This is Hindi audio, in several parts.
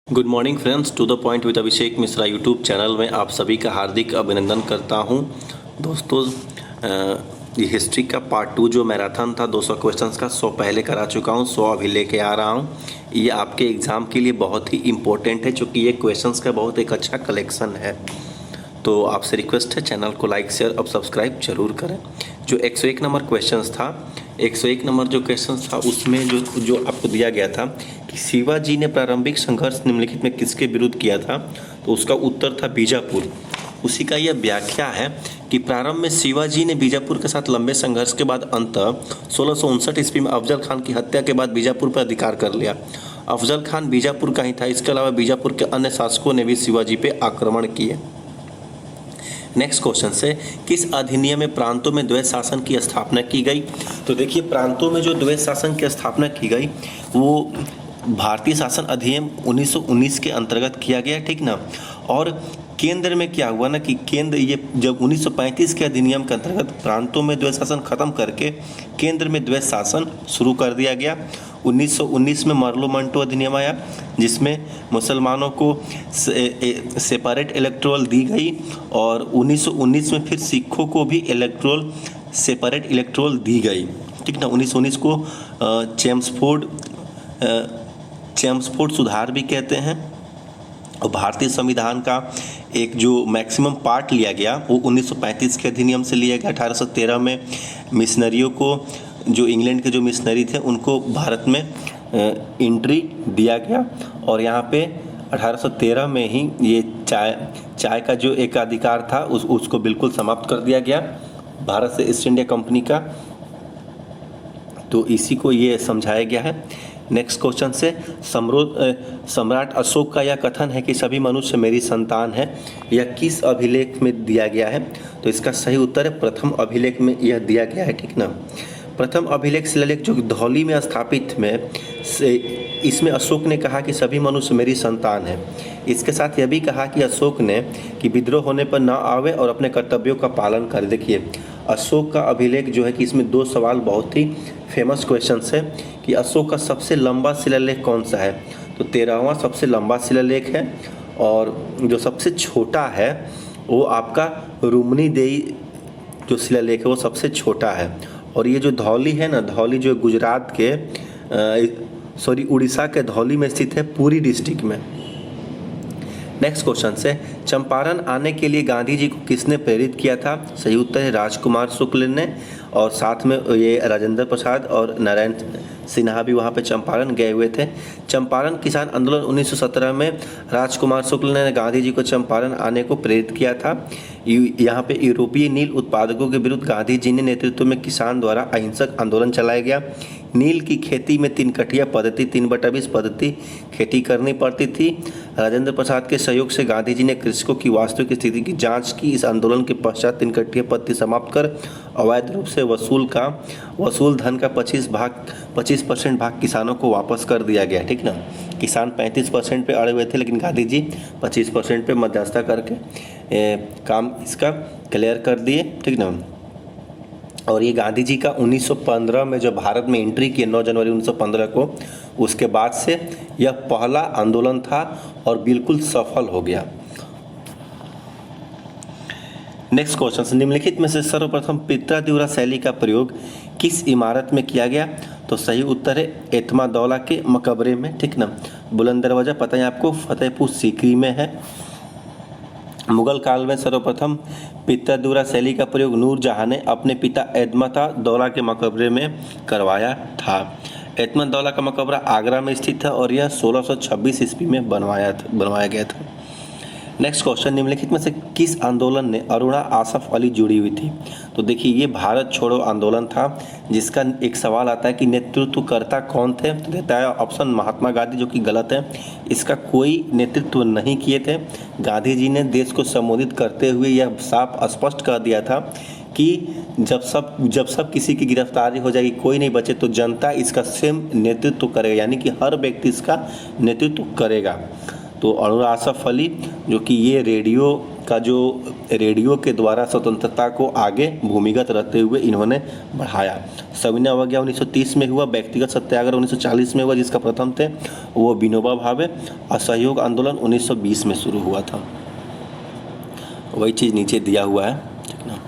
Good morning friends, to the point with Abhishek Mishra YouTube channel में आप सभी का हार्दिक अभिनंदन करता हूं। दोस्तों, ये हिस्ट्री का पार्ट 2 जो मैराथन था 200 क्वेश्चंस का 100 पहले करा चुका हूं, 100 अभी लेके आ रहा हूं। ये आपके एग्ज़ाम के लिए बहुत ही इम्पोर्टेंट है क्योंकि ये क्वेश्चंस का बहुत एक अच्छा कलेक्शन है। तो आपसे रिक्वेस्ट है चैनल को लाइक शेयर और सब्सक्राइब जरूर करें। जो 101 नंबर क्वेश्चंस था, 101 नंबर जो क्वेश्चंस था उसमें जो आपको दिया गया था कि शिवाजी ने प्रारंभिक संघर्ष निम्नलिखित में किसके विरुद्ध किया था, तो उसका उत्तर था बीजापुर। उसी का यह व्याख्या है कि प्रारंभ में शिवाजी ने बीजापुर के साथ लंबे संघर्ष के बाद अंततः 1659 ईस्वी में अफजल खान की हत्या के बाद बीजापुर पर अधिकार कर लिया। अफजल खान बीजापुर का ही था, इसके अलावा बीजापुर के अन्य शासकों ने भी शिवाजी पे आक्रमण किए। नेक्स्ट क्वेश्चन से किस अधिनियम में प्रांतों में द्वैत शासन की स्थापना की गई। तो देखिए, प्रांतों में जो द्वैत शासन की स्थापना की गई वो भारतीय शासन अधिनियम 1919 के अंतर्गत किया गया, ठीक ना। और केंद्र में क्या हुआ ना कि केंद्र ये जब 1935 के अधिनियम के अंतर्गत प्रांतों में द्वैत शासन खत्म करके केंद्र में द्वैत शासन शुरू कर दिया गया। 1919 में मरलो मंटो अधिनियम आया जिसमें मुसलमानों को सेपरेट इलेक्टोरल दी गई, और 1919 में फिर सिखों को भी सेपरेट इलेक्टोरल दी गई, ठीक ना। 1919 को चेम्सफोर्ड सुधार भी कहते हैं। और भारतीय संविधान का एक जो मैक्सिमम पार्ट लिया गया वो 1935 के अधिनियम से लिया गया। 1813 में मिशनरियों को, जो इंग्लैंड के जो मिशनरी थे उनको भारत में एंट्री दिया गया, और यहाँ पे 1813 में ही ये चाय का जो एक अधिकार था उसको बिल्कुल समाप्त कर दिया गया भारत से ईस्ट इंडिया कंपनी का। तो इसी को ये समझाया गया है। नेक्स्ट क्वेश्चन से सम्राट अशोक का यह कथन है कि सभी मनुष्य मेरी संतान है, यह किस अभिलेख में दिया गया है। तो इसका सही उत्तर है प्रथम अभिलेख में यह दिया गया है, ठीक ना। प्रथम अभिलेख शिलालेख जो धौली में स्थापित में इसमें अशोक ने कहा कि सभी मनुष्य मेरी संतान है। इसके साथ यह भी कहा कि अशोक ने कि विद्रोह होने पर न आवे और अपने कर्तव्यों का पालन करे। देखिए, अशोक का अभिलेख जो है कि इसमें 2 सवाल बहुत ही फेमस क्वेश्चंस है कि अशोक का सबसे लंबा शिलालेख कौन सा है। तो 13वां सबसे लंबा शिलालेख है, और जो सबसे छोटा है वो आपका रुमनी देई जो शिलालेख है वो सबसे छोटा है। और ये जो धौली है ना, धौली जो गुजरात के उड़ीसा के धौली में स्थित है, पूरी डिस्ट्रिक्ट में। नेक्स्ट क्वेश्चन से चंपारण आने के लिए गांधी जी को किसने प्रेरित किया था। सही उत्तर है राजकुमार शुक्ल ने, और साथ में ये राजेंद्र प्रसाद और नारायण सिन्हा भी वहाँ पे चंपारण गए हुए थे। चंपारण किसान आंदोलन 1917 में राजकुमार शुक्ल ने गांधी जी को चंपारण आने को प्रेरित किया था। यहाँ पे यूरोपीय नील उत्पादकों के विरुद्ध गांधी जी ने नेतृत्व में किसान द्वारा अहिंसक आंदोलन चलाया गया। नील की खेती में 3 कठिया पद्धति 3/20 पद्धति खेती करनी पड़ती थी। राजेंद्र प्रसाद के सहयोग से गांधी जी ने कृषकों की वास्तविक स्थिति की जांच की। इस आंदोलन के पश्चात 3 कठिया पद्धति समाप्त कर अवैध रूप से वसूल धन का 25% भाग किसानों को वापस कर दिया गया, ठीक ना। किसान 35% पे अड़े हुए थे, लेकिन गांधी जी 25% पे मध्यस्थता करके काम इसका क्लियर कर दिए, ठीक ना। और ये गांधी जी का 1915 में जब भारत में एंट्री किए 9 जनवरी 1915 को, उसके बाद से यह पहला आंदोलन था और बिल्कुल सफल हो गया। नेक्स्ट क्वेश्चन, निम्नलिखित में से सर्वप्रथम पित्रादिउरा शैली का प्रयोग किस इमारत में किया गया। तो सही उत्तर है एतमादौला के मकबरे में, ठीक ना। बुलंद दरवाजा पता है आपको फतेहपुर सीकरी में है। मुगल काल में सर्वप्रथम पित्रादिउरा शैली का प्रयोग नूरजहां ने अपने पिता एतमादौला के मकबरे में करवाया था। एतमादौला का मकबरा आगरा में स्थित है और यह 1626 ईस्वी में बनवाया गया था। नेक्स्ट क्वेश्चन, निम्नलिखित में से किस आंदोलन ने अरुणा आसफ अली जुड़ी हुई थी। तो देखिए, ये भारत छोड़ो आंदोलन था जिसका एक सवाल आता है कि नेतृत्वकर्ता कौन थे। तो देता है ऑप्शन महात्मा गांधी, जो कि गलत है। इसका कोई नेतृत्व नहीं किए थे। गांधी जी ने देश को संबोधित करते हुए यह साफ स्पष्ट कर दिया था कि जब सब किसी की गिरफ्तारी हो जाएगी, कोई नहीं बचे, तो जनता इसका स्वयं नेतृत्व करेगा, यानी कि हर व्यक्ति इसका नेतृत्व करेगा। तो अरुणा आसफ अली, जो कि ये रेडियो का जो रेडियो के द्वारा स्वतंत्रता को आगे भूमिगत रहते हुए इन्होंने बढ़ाया। सविनय अवज्ञा 1930 में हुआ, व्यक्तिगत सत्याग्रह 1940 में हुआ जिसका प्रथम थे वो विनोबा भावे, असहयोग आंदोलन 1920 में शुरू हुआ था। वही चीज़ नीचे दिया हुआ है, ठीक ना।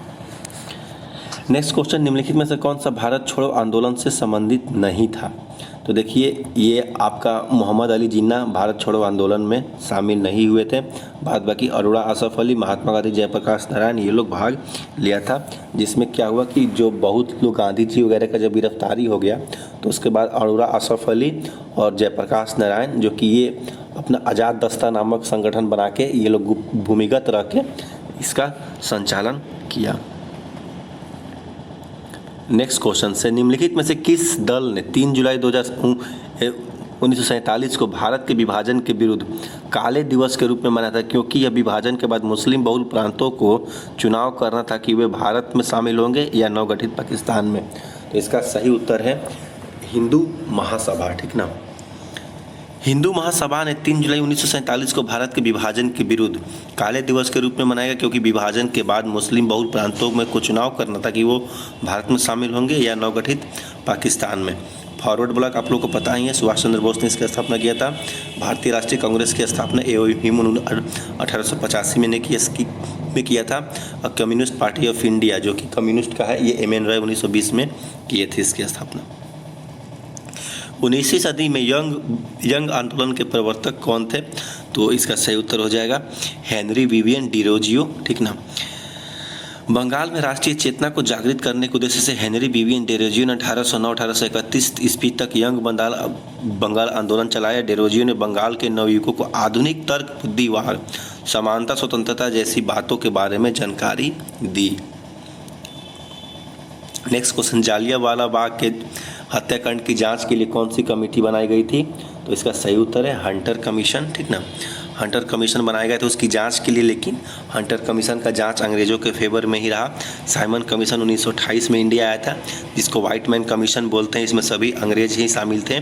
नेक्स्ट क्वेश्चन, निम्नलिखित में से कौन सा भारत छोड़ो आंदोलन से संबंधित नहीं था? तो देखिए ये आपका मोहम्मद अली जिन्ना भारत छोड़ो आंदोलन में शामिल नहीं हुए थे। बाद बाकी अरोड़ा असफ अली, महात्मा गांधी, जयप्रकाश नारायण ये लोग भाग लिया था। जिसमें क्या हुआ कि जो बहुत लोग गांधी जी वगैरह का जब गिरफ्तारी हो गया तो उसके बाद अरोड़ा असफ अली और जयप्रकाश नारायण जो कि ये अपना आज़ाद दस्ता नामक संगठन बना के ये लोग भूमिगत रह के इसका संचालन किया। नेक्स्ट क्वेश्चन से, निम्नलिखित में से किस दल ने 3 जुलाई 1947 को भारत के विभाजन के विरुद्ध काले दिवस के रूप में मनाया था? क्योंकि यह विभाजन के बाद मुस्लिम बहुल प्रांतों को चुनाव करना था कि वे भारत में शामिल होंगे या नवगठित पाकिस्तान में। तो इसका सही उत्तर है हिंदू महासभा, ठीक ना। हिंदू महासभा ने 3 जुलाई 1947 को भारत के विभाजन के विरुद्ध काले दिवस के रूप में मनाया गया क्योंकि विभाजन के बाद मुस्लिम बहुल प्रांतों में को चुनाव करना था कि वो भारत में शामिल होंगे या नवगठित पाकिस्तान में। फॉरवर्ड ब्लॉक आप लोगों को पता ही है, सुभाष चंद्र बोस ने इसकी स्थापना किया था। भारतीय राष्ट्रीय कांग्रेस की स्थापना एओहिम 1885 में किया था। और कम्युनिस्ट पार्टी ऑफ इंडिया जो कि कम्युनिस्ट का है, ये एम.एन. रॉय 1920 में किए थे इसकी स्थापना। 19वीं सदी में यंग आंदोलन के प्रवर्तक कौन थे? तो इसका सही उत्तर हो जाएगा हेनरी विवियन डिरोजियो, ठीक ना। बंगाल में राष्ट्रीय चेतना को जागृत करने के उद्देश्य से हेनरी विवियन डिरोजियो ने 1809-1831 ईस्वी तक यंग बंगाल आंदोलन चलाया। डिरोजियो ने बंगाल के नवयुवकों को आधुनिक तर्क, बुद्धिवाद, समानता, स्वतंत्रता जैसी बातों के बारे में जानकारी दी। नेक्स्ट क्वेश्चन, जालियांवाला बाग के हत्याकांड की जांच के लिए कौन सी कमेटी बनाई गई थी? तो इसका सही उत्तर है हंटर कमीशन, ठीक ना। हंटर कमीशन बनाया गया था उसकी जांच के लिए, लेकिन हंटर कमीशन का जांच अंग्रेजों के फेवर में ही रहा। साइमन कमीशन 1928 में इंडिया आया था जिसको व्हाइट मैन कमीशन बोलते हैं। इसमें सभी अंग्रेज ही शामिल थे।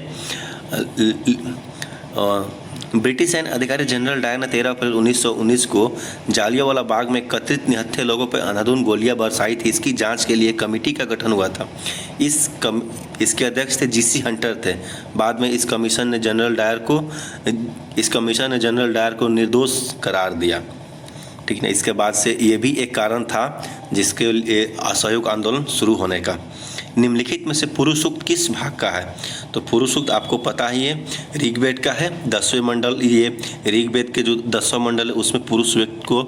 ब्रिटिश सैन्य अधिकारी जनरल डायर ने 13 अप्रैल 1919 को जालियांवाला बाग में एकत्रित निहत्थे लोगों पर अंधाधुंध गोलियां बरसाई थी। इसकी जांच के लिए कमेटी का गठन हुआ था। इसके अध्यक्ष थे जीसी हंटर थे। बाद में इस कमीशन ने जनरल डायर को निर्दोष करार दिया, ठीक है। इसके बाद से ये भी एक कारण था जिसके लिए असहयोग आंदोलन शुरू होने का। निम्नलिखित में से पुरुष सूक्त किस भाग का है? तो पुरुष सूक्त आपको पता ही है ऋग्वेद का है। 10वें मंडल, ये ऋग्वेद के जो 10वां मंडल है उसमें पुरुष सूक्त को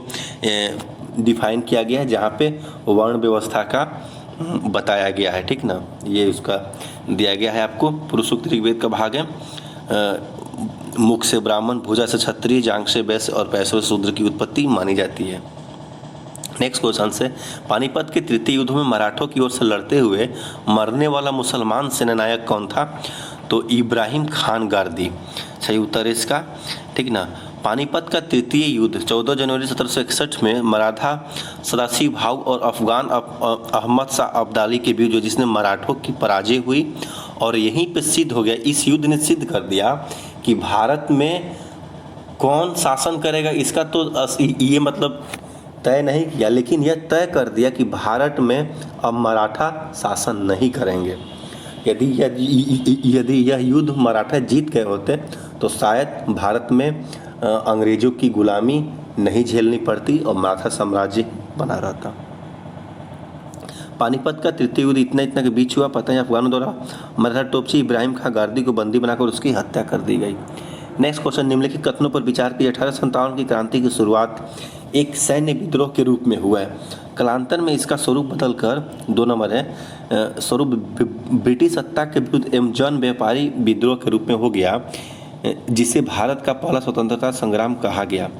डिफाइन किया गया है जहाँ पे वर्ण व्यवस्था का बताया गया है, ठीक ना। ये उसका दिया गया है आपको। पुरुष सूक्त ऋग्वेद का भाग है। मुख से ब्राह्मण, भुजा से क्षत्रिय, जांघ से वैश्य और पैरों से शूद्र की उत्पत्ति मानी जाती है। नेक्स्ट क्वेश्चन से, पानीपत के तृतीय युद्ध में मराठों की ओर से लड़ते हुए मरने वाला मुसलमान सेनानायक कौन था? तो इब्राहिम खान गारदी सही उत्तर है इसका, ठीक ना। पानीपत का तृतीय युद्ध 14 जनवरी 1761 में मराठा सदाशिव भाऊ और अफगान अहमद शाह अब्दाली के बीच, जिसने मराठों की पराजय हुई और यहीं पे सिद्ध हो गया। इस युद्ध ने सिद्ध कर दिया कि भारत में कौन शासन करेगा। इसका तो ये मतलब तय नहीं किया, लेकिन यह तय कर दिया कि भारत में अब मराठा शासन नहीं करेंगे। यदि यह युद्ध मराठा जीत गए होते तो शायद भारत में अंग्रेजों की गुलामी नहीं झेलनी पड़ती और मराठा साम्राज्य बना रहता। पानीपत का तृतीय युद्ध इतना के बीच हुआ। पता है अफगानों द्वारा मराठा टोपची इब्राहिम खां गारदी को बंदी बनाकर उसकी हत्या कर दी गई। नेक्स्ट क्वेश्चन, निम्नलिखित कथनों पर विचार की 1857 की क्रांति की शुरुआत एक सैन्य विद्रोह के रूप में हुआ है। कालांतर में इसका स्वरूप बदलकर 2 नंबर है स्वरूप ब्रिटिश सत्ता के विरुद्ध एवं जन व्यापारी विद्रोह के रूप में हो गया, जिसे भारत का पहला स्वतंत्रता संग्राम कहा गया।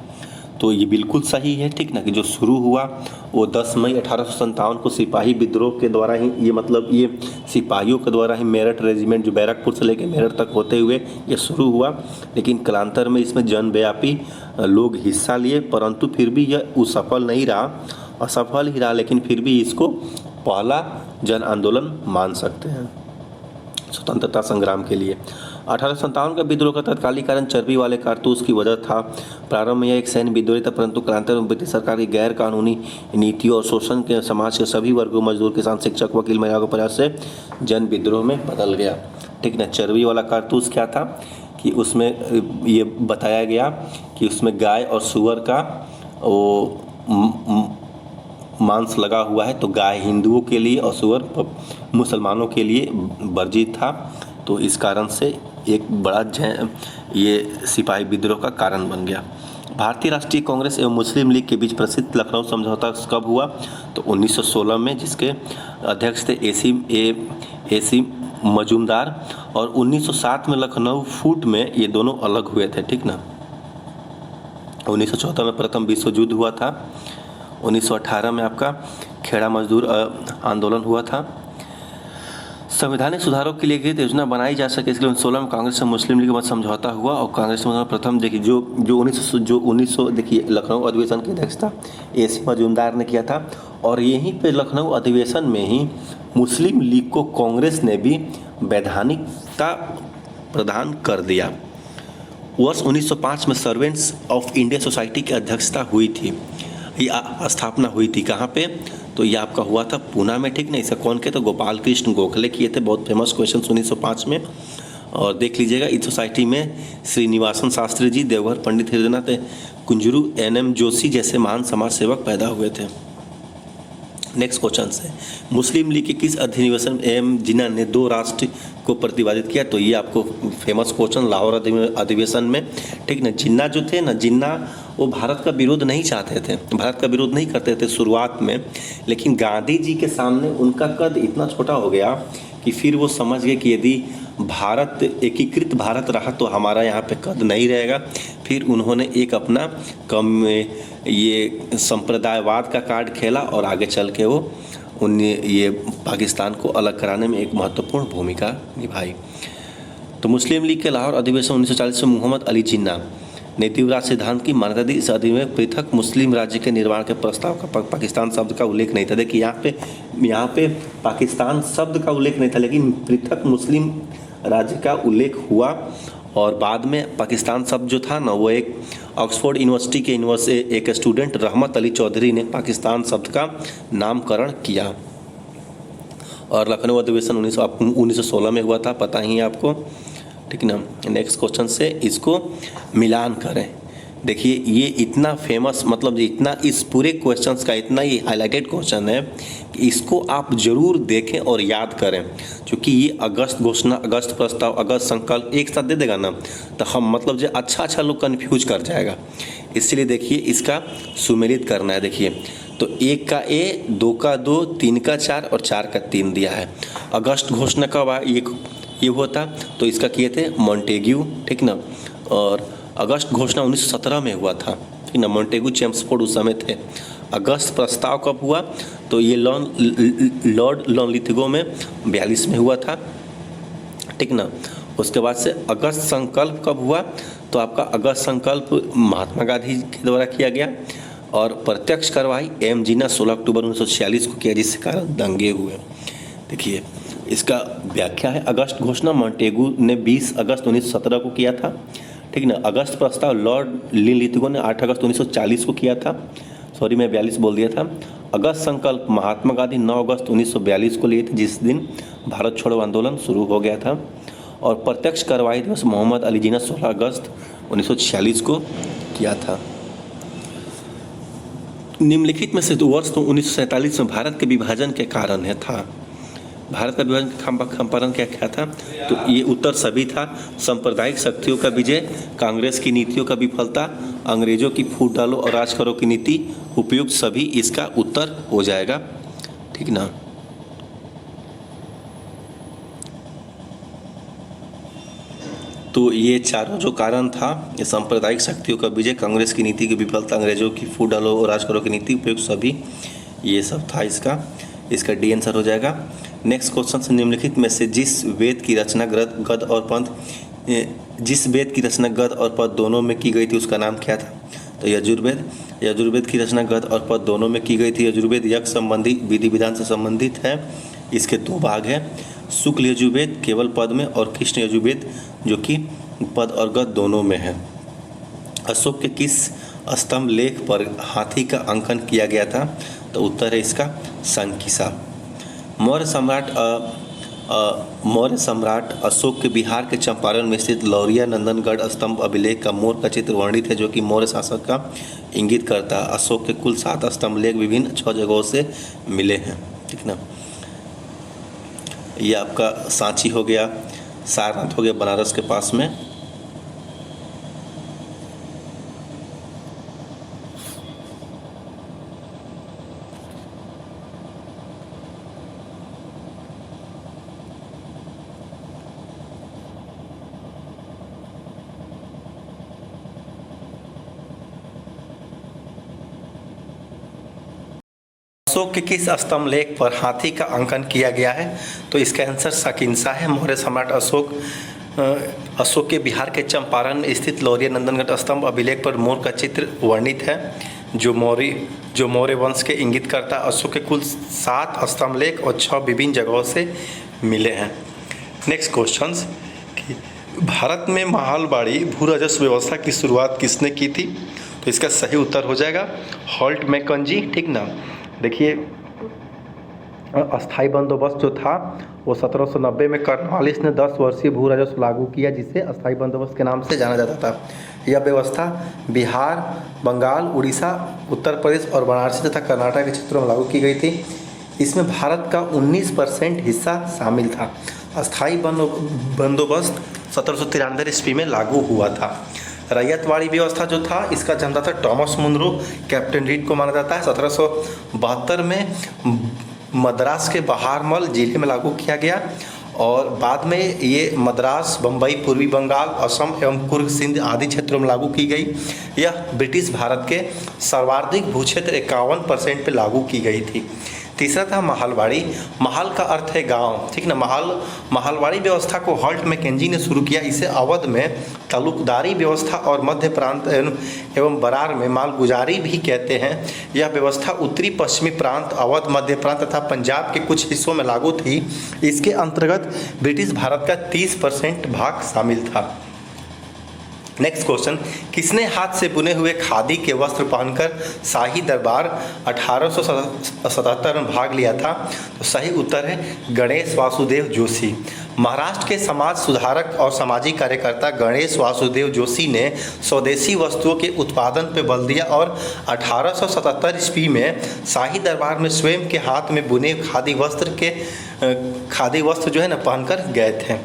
तो ये बिल्कुल सही है, ठीक ना, कि जो शुरू हुआ वो 10 मई 1857 को सिपाही विद्रोह के द्वारा ही, ये मतलब ये सिपाहियों के द्वारा ही मेरठ रेजिमेंट जो बैरकपुर से लेकर मेरठ तक होते हुए ये शुरू हुआ। लेकिन कालांतर में इसमें जनव्यापी लोग हिस्सा लिए, परंतु फिर भी यह असफल नहीं रहा, असफल ही रहा, लेकिन फिर भी इसको पहला जन आंदोलन मान सकते हैं स्वतंत्रता संग्राम के लिए। 1857 का विद्रोह का तत्कालीन कारण चर्बी वाले कारतूस की वजह था। प्रारंभ में यह एक सैन्य विद्रोह था, परंतु क्रांतिकाल में ब्रिटिश सरकार की गैर कानूनी नीतियों और शोषण के समाज के सभी वर्गों, मजदूर, किसान, शिक्षक, वकील, महिलाओं के प्रयास से जन विद्रोह में बदल गया। ठीक ना। चर्बी वाला कारतूस क्या था कि उसमें ये बताया गया कि उसमें गाय और सूअर का वो मांस लगा हुआ है, तो गाय हिंदुओं के लिए और सूअर मुसलमानों के लिए वर्जित था। तो इस कारण से एक बड़ा ये सिपाही विद्रोह का कारण बन गया। भारतीय राष्ट्रीय कांग्रेस एवं मुस्लिम लीग के बीच प्रसिद्ध लखनऊ समझौता कब हुआ? तो 1916 में, जिसके अध्यक्ष थे एसी मजूमदार, और 1907 में लखनऊ फूट में ये दोनों अलग हुए थे। ठीक ना। 1914 में प्रथम विश्व युद्ध हुआ था। 1918 में आपका खेड़ा मजदूर आंदोलन हुआ था। संवैधानिक सुधारों के लिए एक योजना बनाई जा सके, इसके लिए 1916 में कांग्रेस और मुस्लिम लीग के मध्य समझौता हुआ, और कांग्रेस में प्रथम देखिए जो 1900 देखिए लखनऊ अधिवेशन की अध्यक्षता एसी मजूमदार ने किया था, और यहीं पे लखनऊ अधिवेशन में ही मुस्लिम लीग को कांग्रेस ने भी वैधानिकता प्रदान कर दिया। वर्ष 1905 में सर्वेंट्स ऑफ इंडिया सोसाइटी की अध्यक्षता हुई थी, ये स्थापना हुई थी कहाँ पे? तो ये आपका हुआ था पूना में। ठीक नहीं। इसका कौन किया? तो गोपाल कृष्ण गोखले किए थे। बहुत फेमस क्वेश्चन 1905 में, और देख लीजिएगा। इस सोसाइटी में श्रीनिवासन शास्त्री जी, देवघर पंडित हृदयनाथ कुंजरू, NM जोशी जैसे महान समाज सेवक पैदा हुए थे। नेक्स्ट क्वेश्चन है, मुस्लिम लीग के किस अधिवेशन एम जिन्ना ने 2 राष्ट्र को प्रतिपादित किया? तो ये आपको फेमस क्वेश्चन लाहौर अधिवेशन में। ठीक ना। जिन्ना जो थे ना, जिन्ना वो भारत का विरोध नहीं चाहते थे, भारत का विरोध नहीं करते थे शुरुआत में, लेकिन गांधी जी के सामने उनका कद इतना छोटा हो गया कि फिर वो समझ गए कि यदि भारत एकीकृत भारत रहा तो हमारा यहाँ पे कद नहीं रहेगा। फिर उन्होंने एक अपना ये संप्रदायवाद का कार्ड खेला, और आगे चल के ये पाकिस्तान को अलग कराने में एक महत्वपूर्ण भूमिका निभाई। तो मुस्लिम लीग के लाहौर अधिवेशन 1940 में मोहम्मद अली जिन्ना ने तीव्र सिद्धांत की मान्यता दी। इस अधिवेशन में पृथक मुस्लिम राज्य के निर्माण के प्रस्ताव का पाकिस्तान शब्द का उल्लेख नहीं था। देखिए यहाँ पे पाकिस्तान शब्द का उल्लेख नहीं था, लेकिन पृथक मुस्लिम राज्य का उल्लेख हुआ, और बाद में पाकिस्तान शब्द जो था ना, वो एक ऑक्सफोर्ड यूनिवर्सिटी के एक स्टूडेंट रहमत अली चौधरी ने पाकिस्तान शब्द का नामकरण किया। और लखनऊ अधिवेशन 1916 में हुआ था, पता ही है आपको। ठीक ना। नेक्स्ट क्वेश्चन से इसको मिलान करें। देखिए ये इतना फेमस, मतलब इतना इस पूरे क्वेश्चंस का इतना ये हाईलाइटेड क्वेश्चन है कि इसको आप जरूर देखें और याद करें, क्योंकि ये अगस्त घोषणा, अगस्त प्रस्ताव, अगस्त संकल्प एक साथ दे देगा ना, तो हम मतलब जो अच्छा लोग कन्फ्यूज कर जाएगा। इसलिए देखिए इसका सुमेलित करना है। देखिए तो 1 का A, 2 का 2, 3 का 4 और 4 का 3 दिया है। अगस्त घोषणा कब ये हुआ था? तो इसका किए थे मॉन्टेग्यू। ठीक ना। और अगस्त घोषणा 1917 में हुआ था। ठीक ना। मॉन्टेग्यू चेम्सफोर्ड उस समय थे। अगस्त प्रस्ताव कब हुआ? तो ये लॉर्ड लॉन्गलिथगो में 42 में हुआ था। ठीक ना। उसके बाद से अगस्त संकल्प कब हुआ? तो आपका अगस्त संकल्प महात्मा गांधी के द्वारा किया गया, और प्रत्यक्ष कार्रवाई एम जिन्ना 16 अक्टूबर 1946 को किया, जिसके कारण दंगे हुए। देखिए इसका व्याख्या है। अगस्त घोषणा मॉन्टेग्यू ने 20 अगस्त 1917 को किया था। ठीक ना। अगस्त प्रस्ताव लॉर्ड लॉन्गलिथगो ने 8 अगस्त 1940 को किया था। सॉरी, मैं 42 बोल दिया था। अगस्त संकल्प महात्मा गांधी 9 अगस्त 1942 को लिए थे, जिस दिन भारत छोड़ो आंदोलन शुरू हो गया था। और प्रत्यक्ष कार्रवाई दिवस मोहम्मद अली जिन्ना 16 अगस्त 1946 को किया था। निम्नलिखित में से वर्ष तो 1947 में भारत के विभाजन के कारण है था। भारत का विभाजन खंपारण क्या था? तो ये उत्तर सभी था। सांप्रदायिक शक्तियों का विजय, कांग्रेस की नीतियों का विफलता, अंग्रेजों की फूट डालो और राज करो की नीति, उपयुक्त सभी इसका उत्तर हो जाएगा। ठीक ना। तो ये चारों जो कारण था, ये सांप्रदायिक शक्तियों का विजय, कांग्रेस की नीति की विफलता, अंग्रेजों की फूट डालो और राज करो की नीति, उपयुक्त सभी, ये सब था इसका डी आंसर हो जाएगा। नेक्स्ट क्वेश्चन से निम्नलिखित में से जिस वेद की रचना गद्य और पद दोनों में की गई थी उसका नाम क्या था? तो यजुर्वेद की रचना गद्य और पद दोनों में की गई थी। यजुर्वेद यज्ञ संबंधी विधि विधान से संबंधित है। इसके 2 भाग हैं। शुक्ल यजुर्वेद केवल पद में और कृष्ण यजुर्वेद जो कि पद और गद दोनों में है। अशोक के किस स्तंभ लेख पर हाथी का अंकन किया गया था? तो उत्तर है इसका संकिसा। मौर्य सम्राट अशोक के बिहार के चंपारण में स्थित लौरिया नंदनगढ़ स्तंभ अभिलेख का मोर का चित्र वर्णित है, जो कि मौर्य शासक का इंगित करता है। अशोक के कुल 7 स्तंभ लेख विभिन्न 6 जगहों से मिले हैं, ठीक ना। ये आपका सांची हो गया, सारनाथ हो गया बनारस के पास में। अशोक के किस स्तंभ लेख पर हाथी का अंकन किया गया है? तो इसका आंसर सकिंसा है। मौर्य सम्राट अशोक के बिहार के चंपारण स्थित लौरिया नंदनगढ़ स्तंभ अभिलेख पर मोर का चित्र वर्णित है, जो मौर्य वंश के इंगित करता। अशोक के कुल 7 स्तंभ लेख और 6 विभिन्न जगहों से मिले हैं। नेक्स्ट क्वेश्चन, भारत में महलबाड़ी भू राजस्व व्यवस्था की शुरुआत किसने की थी? तो इसका सही उत्तर हो जाएगा हॉल्ट मैकंजी, ठीक ना। देखिए, अस्थाई बंदोबस्त जो था वो 1790 में कॉर्नवालिस ने 10 वर्षीय भू राजस्व लागू किया, जिसे अस्थाई बंदोबस्त के नाम से जाना जाता था। यह व्यवस्था बिहार, बंगाल, उड़ीसा, उत्तर प्रदेश और वाराणसी तथा कर्नाटक के क्षेत्रों में लागू की गई थी। इसमें भारत का 19% हिस्सा शामिल था। अस्थाई बंदोबस्त 1793 ईस्वी में लागू हुआ था। रैयतवाड़ी व्यवस्था जो था, इसका जनता टॉमस मुनरो कैप्टन रीड को माना जाता है। 1772 में मद्रास के बहारमल जिले में लागू किया गया और बाद में ये मद्रास, बम्बई, पूर्वी बंगाल, असम एवं कुर्ग सिंध आदि क्षेत्रों में लागू की गई। यह ब्रिटिश भारत के सर्वाधिक भूक्षेत्र 51% पे लागू की गई थी। तीसरा था महलबाड़ी। महल का अर्थ है गांव, ठीक ना। महलबाड़ी व्यवस्था को हॉल्ट मैकेंजी ने शुरू किया। इसे अवध में तालुकदारी व्यवस्था और मध्य प्रांत एवं बरार में मालगुजारी भी कहते हैं। यह व्यवस्था उत्तरी पश्चिमी प्रांत, अवध, मध्य प्रांत तथा पंजाब के कुछ हिस्सों में लागू थी। इसके अंतर्गत ब्रिटिश भारत का 30% भाग शामिल था। नेक्स्ट क्वेश्चन, किसने हाथ से बुने हुए खादी के वस्त्र पहनकर शाही दरबार 1877 में भाग लिया था? तो सही उत्तर है गणेश वासुदेव जोशी। महाराष्ट्र के समाज सुधारक और सामाजिक कार्यकर्ता गणेश वासुदेव जोशी ने स्वदेशी वस्तुओं के उत्पादन पर बल दिया और 1877 ईस्वी में शाही दरबार में स्वयं के हाथ में बुने खादी वस्त्र जो है ना पहनकर गए थे।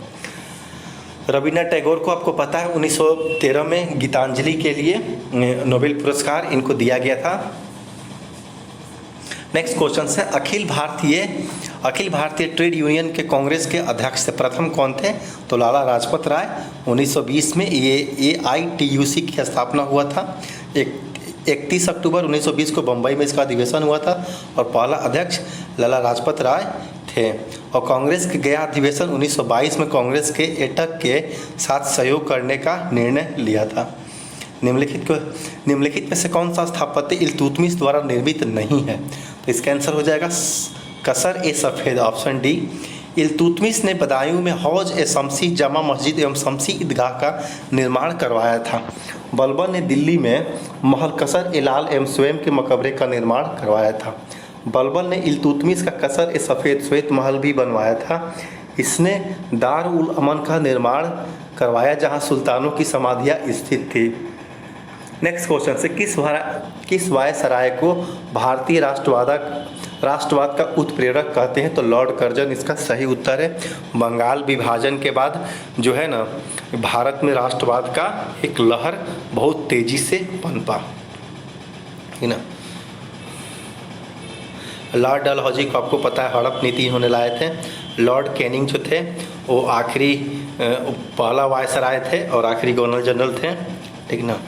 रविन्द्रनाथ टैगोर को आपको पता है 1913 में गीतांजलि के लिए नोबेल पुरस्कार इनको दिया गया था। नेक्स्ट क्वेश्चन है, अखिल भारतीय ट्रेड यूनियन के कांग्रेस के अध्यक्ष प्रथम कौन थे? तो लाला लाजपत राय। 1920 में ये AITUC की स्थापना हुआ था। 31 अक्टूबर 1920 को बम्बई में इसका अधिवेशन हुआ था और पहला अध्यक्ष लाला लाजपत राय थे। और कांग्रेस के गया अधिवेशन 1922 में कांग्रेस के एटक के साथ सहयोग करने का निर्णय लिया था। निम्नलिखित में से कौन सा स्थापत्य इल्तुतमिश द्वारा निर्मित नहीं है? तो इसका आंसर हो जाएगा कसर ए सफ़ेद, ऑप्शन डी। इल्तुतमिश ने बदायूं में हौज ए शमसी जामा मस्जिद एवं शमसी ईदगाह का निर्माण करवाया था। बलबन ने दिल्ली में महल कसर ए लाल एवं स्वयं के मकबरे का निर्माण करवाया था। बलबन ने इल्तुतमिश का कसर ए सफ़ेद श्वेत महल भी बनवाया था। इसने दार उल अमन का निर्माण करवाया जहां सुल्तानों की समाधियां स्थित थी। नेक्स्ट क्वेश्चन से किस वायसराय को भारतीय राष्ट्रवाद का उत्प्रेरक कहते हैं? तो लॉर्ड कर्जन इसका सही उत्तर है। बंगाल विभाजन के बाद जो है ना भारत में राष्ट्रवाद का एक लहर बहुत तेजी से पनपा, है ना। लॉर्ड डलहौजी को आपको पता है हड़प नीति इन्होंने लाए थे। लॉर्ड कैनिंग जो थे वो आखिरी पहला वायसराय थे और आखिरी गवर्नर जनरल थे, ठीक ना।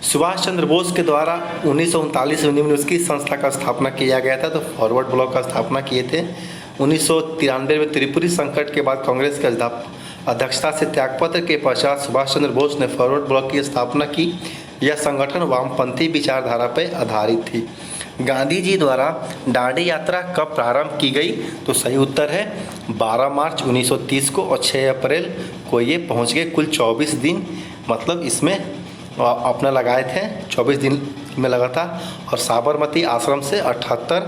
सुभाष चंद्र बोस के द्वारा 1939 में निम्नलिखित की संस्था का स्थापना किया गया था। तो फॉरवर्ड ब्लॉक का स्थापना किए थे। 1993 में त्रिपुरी संकट के बाद कांग्रेस के अध्यक्षता से त्यागपत्र के पश्चात सुभाष चंद्र बोस ने फॉरवर्ड ब्लॉक की स्थापना की। यह संगठन वामपंथी विचारधारा पर आधारित थी। गांधी जी द्वारा दांडी यात्रा कब प्रारंभ की गई? तो सही उत्तर है 12 मार्च 1930 को और 6 अप्रैल को ये पहुंच गए। कुल 24 दिन मतलब इसमें अपना लगाए थे, 24 दिन में लगा था। और साबरमती आश्रम से 78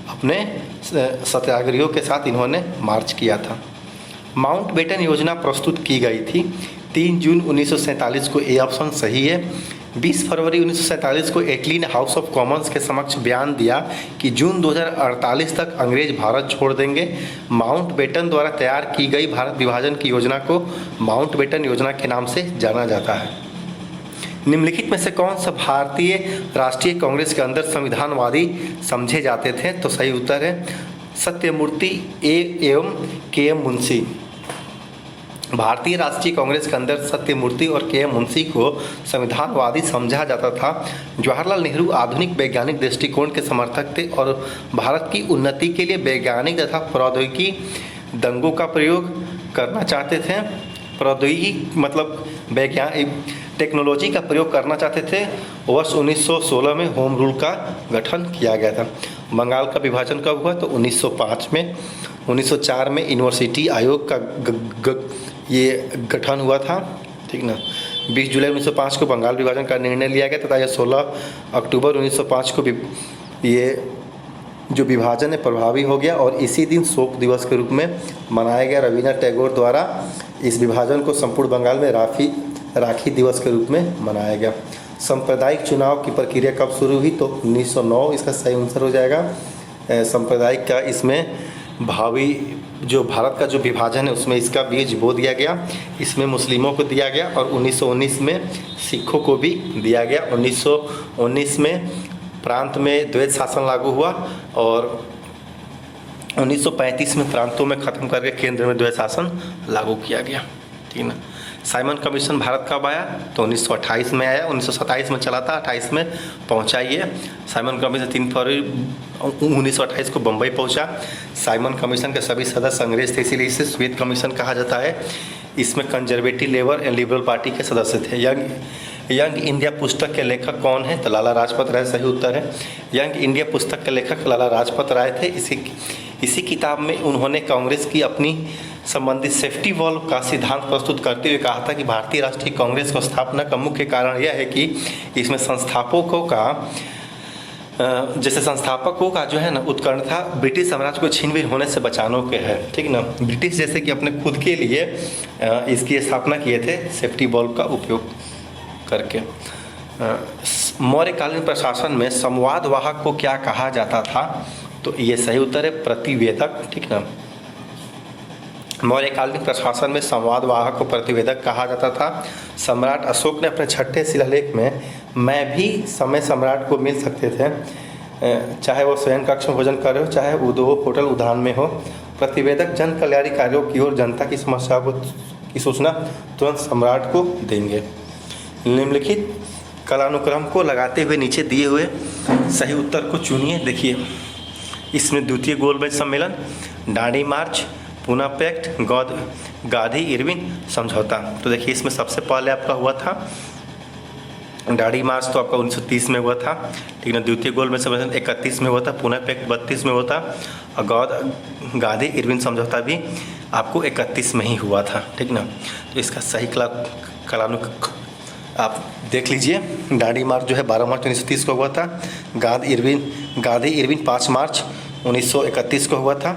अपने सत्याग्रहियों के साथ इन्होंने मार्च किया था। माउंटबेटन योजना प्रस्तुत की गई थी 3 जून 1947 को, ए ऑप्शन सही है। 20 फरवरी 1947 को एटली ने हाउस ऑफ कॉमन्स के समक्ष बयान दिया कि जून 2048 तक अंग्रेज भारत छोड़ देंगे। माउंटबेटन द्वारा तैयार की गई भारत विभाजन की योजना को माउंटबेटन योजना के नाम से जाना जाता है। निम्नलिखित में से कौन सा भारतीय राष्ट्रीय कांग्रेस के अंदर संविधानवादी समझे जाते थे? तो सही उत्तर है सत्यमूर्ति एवं के.एम. मुंशी। भारतीय राष्ट्रीय कांग्रेस के अंदर सत्यमूर्ति और के.एम. मुंशी को संविधानवादी समझा जाता था। जवाहरलाल नेहरू आधुनिक वैज्ञानिक दृष्टिकोण के समर्थक थे और भारत की उन्नति के लिए वैज्ञानिक तथा प्रौद्योगिकी दंगों का प्रयोग करना चाहते थे। प्रौद्योगिकी मतलब टेक्नोलॉजी का प्रयोग करना चाहते थे। वर्ष 1916 में होम रूल का गठन किया गया था। बंगाल का विभाजन कब हुआ? तो 1905 में। 1904 में यूनिवर्सिटी आयोग का ये गठन हुआ था, ठीक ना। 20 जुलाई 1905 को बंगाल विभाजन का निर्णय लिया गया तथा यह 16 अक्टूबर 1905 को ये जो विभाजन है प्रभावी हो गया और इसी दिन शोक दिवस के रूप में मनाया गया। रविन्द्रनाथ टैगोर द्वारा इस विभाजन को संपूर्ण बंगाल में राखी दिवस के रूप में मनाया गया। सांप्रदायिक चुनाव की प्रक्रिया कब शुरू हुई? तो 1909 इसका सही आंसर हो जाएगा। सांप्रदायिक का इसमें भावी जो भारत का जो विभाजन है उसमें इसका बीज बो दिया गया। इसमें मुस्लिमों को दिया गया और 1919 में सिखों को भी दिया गया। 1919 में प्रांत में द्वैत शासन लागू हुआ और 1935 में प्रांतों में ख़त्म करके केंद्र में द्वैत शासन लागू किया गया, ठीक ना। साइमन कमीशन भारत कब आया? तो 1928 में आया। 1927 में चला था, 28 में पहुंचा ये। साइमन कमीशन 3 फरवरी 1928 को बम्बई पहुंचा। साइमन कमीशन के सभी सदस्य अंग्रेज थे, इसीलिए इसे श्वेत कमीशन कहा जाता है। इसमें conservative labour and liberal party के सदस्य थे। यंग इंडिया पुस्तक के लेखक कौन है? तो लाला लाजपत राय सही उत्तर है। यंग इंडिया पुस्तक के लेखक लाला लाजपत राय थे। इसी किताब में उन्होंने कांग्रेस की अपनी संबंधित सेफ्टी वॉल्व का सिद्धांत प्रस्तुत करते हुए कहा था कि भारतीय राष्ट्रीय कांग्रेस को स्थापना का मुख्य कारण यह है कि इसमें संस्थापकों का जो है ना उत्कंठा ब्रिटिश साम्राज्य को छीन होने से बचाने के है, ठीक ना। ब्रिटिश जैसे कि अपने खुद के लिए इसकी स्थापना किए थे सेफ्टी वॉल्व का उपयोग करके। मौर्यकालीन प्रशासन में संवादवाहक को क्या कहा जाता था? तो ये सही उत्तर है प्रतिवेदक, ठीक ना। मौर्यकालीन प्रशासन में संवादवाहक को प्रतिवेदक कहा जाता था। सम्राट अशोक ने अपने 6ठे शिलालेख में मैं भी समय सम्राट को मिल सकते थे, चाहे वो शयन कक्ष में भोजन कर रहे हो, चाहे उद्योग होटल उद्यान में हो। प्रतिवेदक जन कल्याणी कार्यों की ओर जनता की समस्याओं की सूचना तुरंत सम्राट को देंगे। निम्नलिखित कालानुक्रम को लगाते हुए नीचे दिए हुए सही उत्तर को चुनिए। देखिए इसमें द्वितीय गोलमेज सम्मेलन, दांडी मार्च, पूना पैक्ट, गांधी इरविन समझौता। तो देखिए इसमें सबसे पहले आपका हुआ था दांडी मार्च, तो आपका 1930 में हुआ था, ठीक है। द्वितीय गोलमेज सम्मेलन 31 में हुआ था, पूना पैक्ट 32 में हुआ था और गांधी इरविन समझौता भी आपको 31 में ही हुआ था, ठीक ना। तो इसका सही कालानुक्रम आप देख लीजिए। दांडी मार्च जो है 12 मार्च 1930 को हुआ था। गांधी इरविन 5 मार्च 1931 को हुआ था।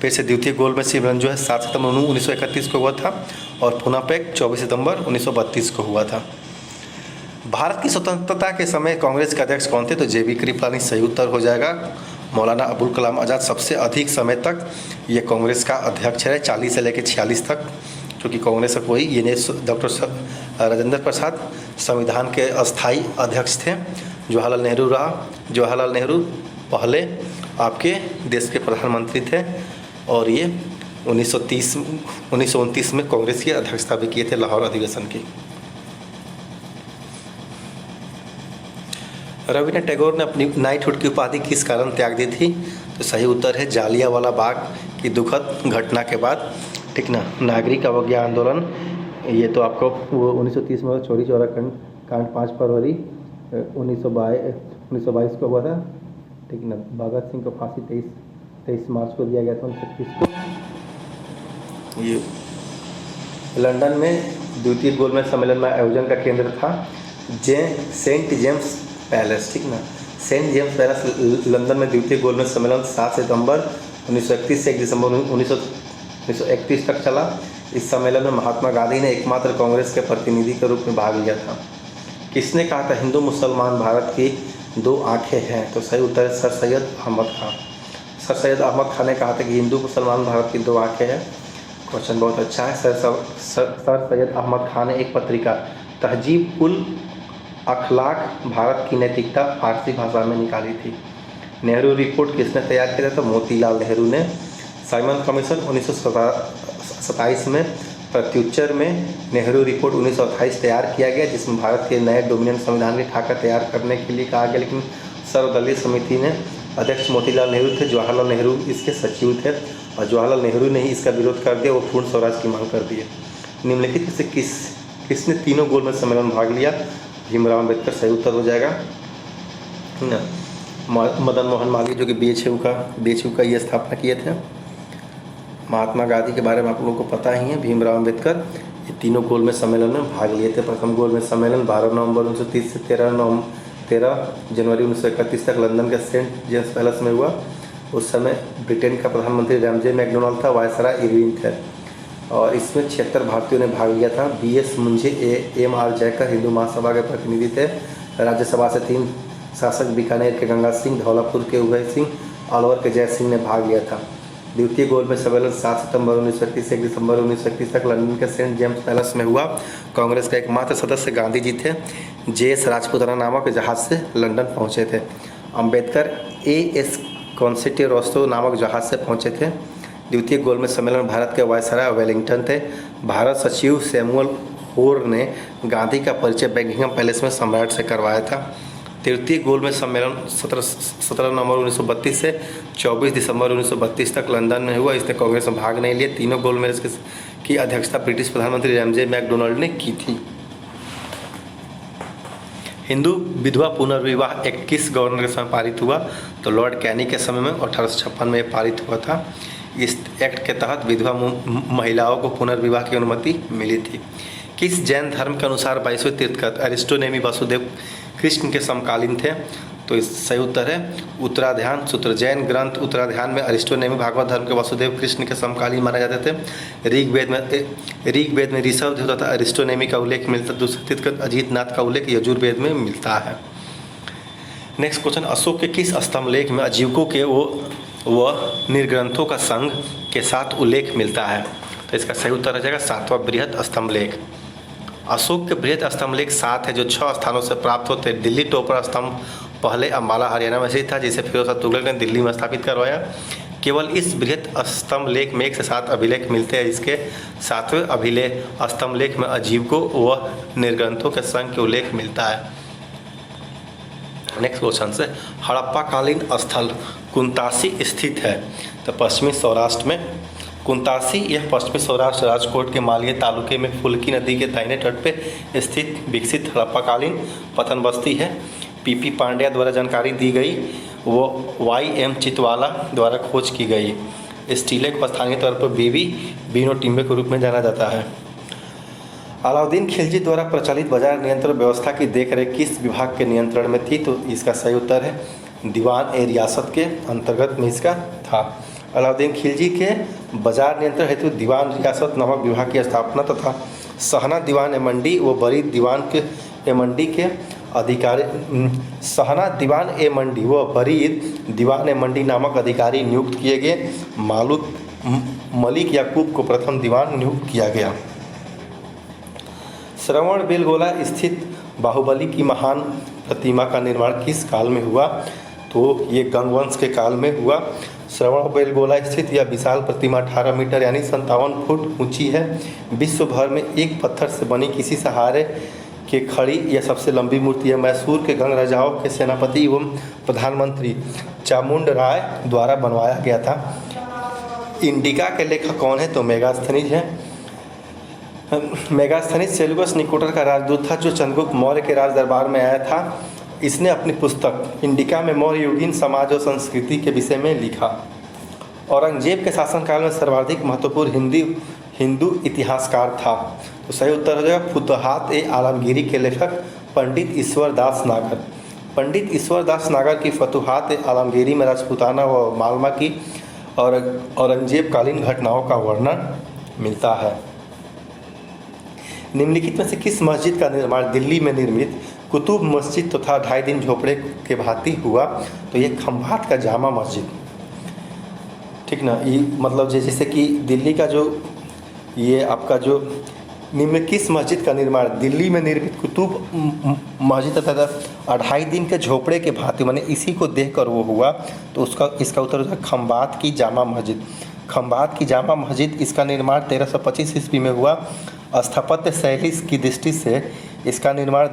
फिर से द्वितीय गोलमेज सम्मेलन जो है 7 सितंबर 1931 को हुआ था और पूना पैक्ट 24 सितंबर 1932 को हुआ था। भारत की स्वतंत्रता के समय कांग्रेस के अध्यक्ष कौन थे? तो जे.बी. कृपलानी सही उत्तर हो जाएगा। मौलाना अबुल कलाम आज़ाद सबसे अधिक समय तक ये कांग्रेस का अध्यक्ष है, 40 से लेकर 46 तक, क्योंकि कांग्रेस का कोई ये नहीं। डॉक्टर राजेंद्र प्रसाद संविधान के अस्थाई अध्यक्ष थे। जवाहरलाल नेहरू रहा। जवाहरलाल नेहरू पहले आपके देश के प्रधानमंत्री थे और ये 1929 में कांग्रेस की अध्यक्षता भी किए थे लाहौर अधिवेशन की। रविन्द्रनाथ टैगोर ने अपनी नाइटहुड की उपाधि किस कारण त्याग दी थी? तो सही उत्तर है जालियांवाला बाग की दुखद घटना के बाद, ठीक ना। नागरिक अवज्ञा आंदोलन ये तो आपको 1930 में चौरी चौरा कांड 5 फरवरी 1922 को हुआ था, ठीक ना। भगत सिंह को फांसी 23 मार्च को दिया गया था 1931 को। ये लंदन में द्वितीय गोलमेज सम्मेलन में आयोजन का केंद्र था सेंट जेम्स पैलेस, ठीक ना। सेंट जेम्स पैलेस लंदन में द्वितीय गोलमेज सम्मेलन 7 सितंबर 1931 से 1 दिसंबर 1931 तक चला। इस सम्मेलन में महात्मा गांधी ने एकमात्र कांग्रेस के प्रतिनिधि के रूप में भाग लिया था। किसने कहा था हिंदू मुसलमान भारत की 2 आंखें हैं? तो सही उत्तर है सर सैयद अहमद खान। सर सैयद अहमद खान ने कहा था कि हिंदू मुसलमान भारत की 2 आंखें हैं। क्वेश्चन बहुत अच्छा है। सर सैयद अहमद खान ने एक पत्रिका तहजीब उल अखलाक भारत की नैतिकता फारसी भाषा में निकाली थी। नेहरू रिपोर्ट किसने तैयार किया था? तो मोतीलाल नेहरू ने। साइमन कमीशन 1927 में, प्रत्युत्तर में नेहरू रिपोर्ट 1928 तैयार किया गया, जिसमें भारत के नए डोमिनियन संविधान की खाका तैयार करने के लिए कहा गया, लेकिन सर्वदलीय समिति ने अध्यक्ष मोतीलाल नेहरू थे, जवाहरलाल नेहरू इसके सचिव थे और जवाहरलाल नेहरू ने ही इसका विरोध कर दिया, वो पूर्ण स्वराज की मांग कर दिए। निम्नलिखित से किसने तीनों गोलमेज सम्मेलन में भाग लिया? भीमराव अम्बेडकर सही उत्तर हो जाएगा ना। मदन मोहन मालवीय जो कि बीएचयू का ये स्थापना किए थे। महात्मा गांधी के बारे में आप लोगों को पता ही है। भीमराव अम्बेडकर ये तीनों गोलमेज सम्मेलन में भाग लिए थे। प्रथम गोलमेज सम्मेलन 12 नवंबर 1930 से 13 जनवरी 1931 तक लंदन के सेंट जेम्स पैलेस में हुआ। उस समय ब्रिटेन का प्रधानमंत्री रैमजे मैकडोनाल्ड था, वायसराय इरविन थे और इसमें 76 भारतीयों ने भाग लिया था। BS मुंजे, MR जयकर हिंदू महासभा के प्रतिनिधि थे। राज्यसभा से 3 शासक बीकानेर के गंगा सिंह, धौलापुर के उदय सिंह, अलवर के जय सिंह ने भाग लिया था। द्वितीय गोलमेज सम्मेलन 7 सितंबर 1931 से 1 दिसंबर 1931 तक लंदन के सेंट जेम्स पैलेस में हुआ। कांग्रेस का एकमात्र सदस्य गांधी जी थे। JS राजपुताना नामक जहाज से लंदन पहुंचे थे। अम्बेडकर AS कॉन्स्टेंटिनोस्लो नामक जहाज से पहुंचे थे। द्वितीय गोलमेज सम्मेलन में भारत के वायसराय वेलिंगटन थे। भारत सचिव सैमुअल होर ने गांधी का परिचय बकिंघम पैलेस में सम्राट से करवाया था। तृतीय गोलमेज सम्मेलन 17 नवंबर 1932 से 24 दिसंबर 1932 तक लंदन में हुआ। इसने कांग्रेस में भाग नहीं लिया। तीनों गोलमेज की अध्यक्षता ब्रिटिश प्रधानमंत्री रैमजे मैकडोनाल्ड ने की थी। हिंदू विधवा पुनर्विवाह एक्ट किस गवर्नर के समय पारित हुआ? तो लॉर्ड कैनी के समय में 1856 में पारित हुआ था। इस एक्ट के तहत विधवा महिलाओं को पुनर्विवाह की अनुमति मिली थी। किस जैन धर्म के अनुसार 22वें तीर्थंकर अरिस्टोनेमी वासुदेव कृष्ण के समकालीन थे? तो इस सही उत्तर है उत्तराध्यान सूत्र। जैन ग्रंथ उत्तराध्यान में अरिस्टोनेमी भागवत धर्म के वासुदेव कृष्ण के समकालीन माने जाते थे। ऋग्वेद में ऋषभ देव तथा अरिस्टोनेमी का उल्लेख मिलता है। दूसरे तीर्थंकर अजीतनाथ का उल्लेख यजुर्वेद में मिलता है। नेक्स्ट क्वेश्चन, अशोक के किस स्तंभ लेख में आजीविकों के व निर्ग्रंथों का संघ के साथ उल्लेख मिलता है? तो इसका सही उत्तर हो जाएगा 7वां बृहत स्तंभ लेख। अशोक के बृहत स्तंभ लेख 7 है, जो 6 स्थानों से प्राप्त होते हैं। दिल्ली टोपर स्तंभ पहले अम्बाला हरियाणा में स्थित था, जिसे फिरोज शाह तुगलक ने दिल्ली में स्थापित करवाया। केवल इस बृहत स्तंभ लेख में 1 से 7 अभिलेख मिलते हैं। इसके 7वें अभिलेख स्तंभ लेख में आजीविकों व निर्ग्रंथों के संघ के उल्लेख मिलता है। नेक्स्ट क्वेश्चन से, हड़प्पा कालीन स्थल कुंतासी स्थित है? तो पश्चिमी सौराष्ट्र में कुंतासी, यह पश्चिमी सौराष्ट्र राजकोट के मालवीय तालुके में फुल्की नदी के दाहिने तट पे स्थित विकसित हड़प्पाकालीन पतन बस्ती है। PP पांड्या द्वारा जानकारी दी गई, वो YM चितवाला द्वारा खोज की गई। इस टीले को स्थानीय तौर पर बीनो टिम्बे के रूप में जाना जाता है। अलाउद्दीन खिलजी द्वारा प्रचलित बाजार नियंत्रण व्यवस्था की देखरेख किस विभाग के नियंत्रण में थी? तो इसका सही उत्तर है दीवान ए रियासत के अंतर्गत में इसका था। अलाउद्दीन खिलजी के बाजार नियंत्रण हेतु दीवान रियासत नामक विभाग की स्थापना तथा सहना दीवान ए मंडी व बरीद दीवान ए मंडी के अधिकारी सहना दीवान ए मंडी व बरीद दीवान ए मंडी नामक अधिकारी नियुक्त किए गए। मलिक याकूब को प्रथम दीवान नियुक्त किया गया। श्रवण बेलगोला स्थित बाहुबली की महान प्रतिमा का निर्माण किस काल में हुआ? तो ये गंगवंश के काल में हुआ। श्रवण बेलगोला स्थित यह विशाल प्रतिमा 18 मीटर यानी 57 फुट ऊंची है। विश्व भर में एक पत्थर से बनी किसी सहारे के खड़ी यह सबसे लंबी मूर्ति है। मैसूर के गंग राजाओं के सेनापति एवं प्रधानमंत्री चामुंड राय द्वारा बनवाया गया था। इंडिका के लेखक कौन है? तो मेगास्थनीज है। मेगास्थनीज सेल्यूकस निकोटर का राजदूत था, जो चंद्रगुप्त मौर्य के राज दरबार में आया था इसने अपनी पुस्तक इंडिका में मौर्ययुगीन समाज और संस्कृति के विषय में लिखा। औरंगजेब के शासनकाल में सर्वाधिक महत्वपूर्ण हिंदू इतिहासकार था। तो सही उत्तर हो जाएगा फुतुहात-ए-आलमगीरी के लेखक पंडित ईश्वरदास नागर। पंडित ईश्वरदास नागर की फतुहात-ए-आलमगीरी में राजपूताना व मालवा की और औरंगजेब कालीन घटनाओं का वर्णन मिलता है। निम्नलिखित में से किस मस्जिद का निर्माण दिल्ली में निर्मित कुतुब मस्जिद तथा 2.5 दिन झोपड़े के भांति हुआ? तो ये खंभात का जामा मस्जिद, ठीक ना। ये मतलब जैसे कि दिल्ली का जो ये आपका जो निम्न किस मस्जिद का निर्माण दिल्ली में निर्मित कुतुब मस्जिद तथा 2.5 दिन के झोपड़े के भांति, माने इसी को देखकर वो हुआ, तो इसका उत्तर हो जाएगा खंभात की जामा मस्जिद। खंभात की जामा मस्जिद, इसका निर्माण 1325 ईस्वी में हुआ। स्थापत्य शैली की दृष्टि से इसका निर्माण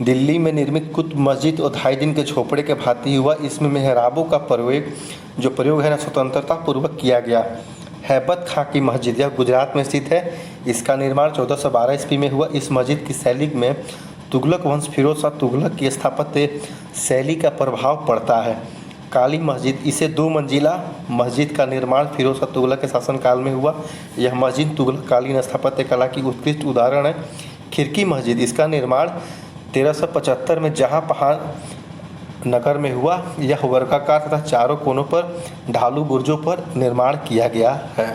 दिल्ली में निर्मित कुतुब मस्जिद और 2.5 दिन के झोपड़े के भांति हुआ। इसमें मेहराबों का प्रयोग है ना स्वतंत्रता पूर्वक किया गया। हैबत खां की मस्जिद, यह गुजरात में स्थित है। इसका निर्माण 1412 ईस्वी में हुआ। इस मस्जिद की शैली में तुगलक वंश फिरोज शाह तुगलक की स्थापत्य शैली का प्रभाव पड़ता है। काली मस्जिद, इसे 2 मंजिला मस्जिद का निर्माण फिरोज शाह तुगलक के शासनकाल में हुआ। यह मस्जिद तुगलक कालीन स्थापत्य कला की उत्कृष्ट उदाहरण है। खिड़की मस्जिद, इसका निर्माण 1375 में जहांपहाड़ नगर में हुआ। यह वर्गाकार तथा चारों कोनों पर ढालू बुर्जों पर निर्माण किया गया है।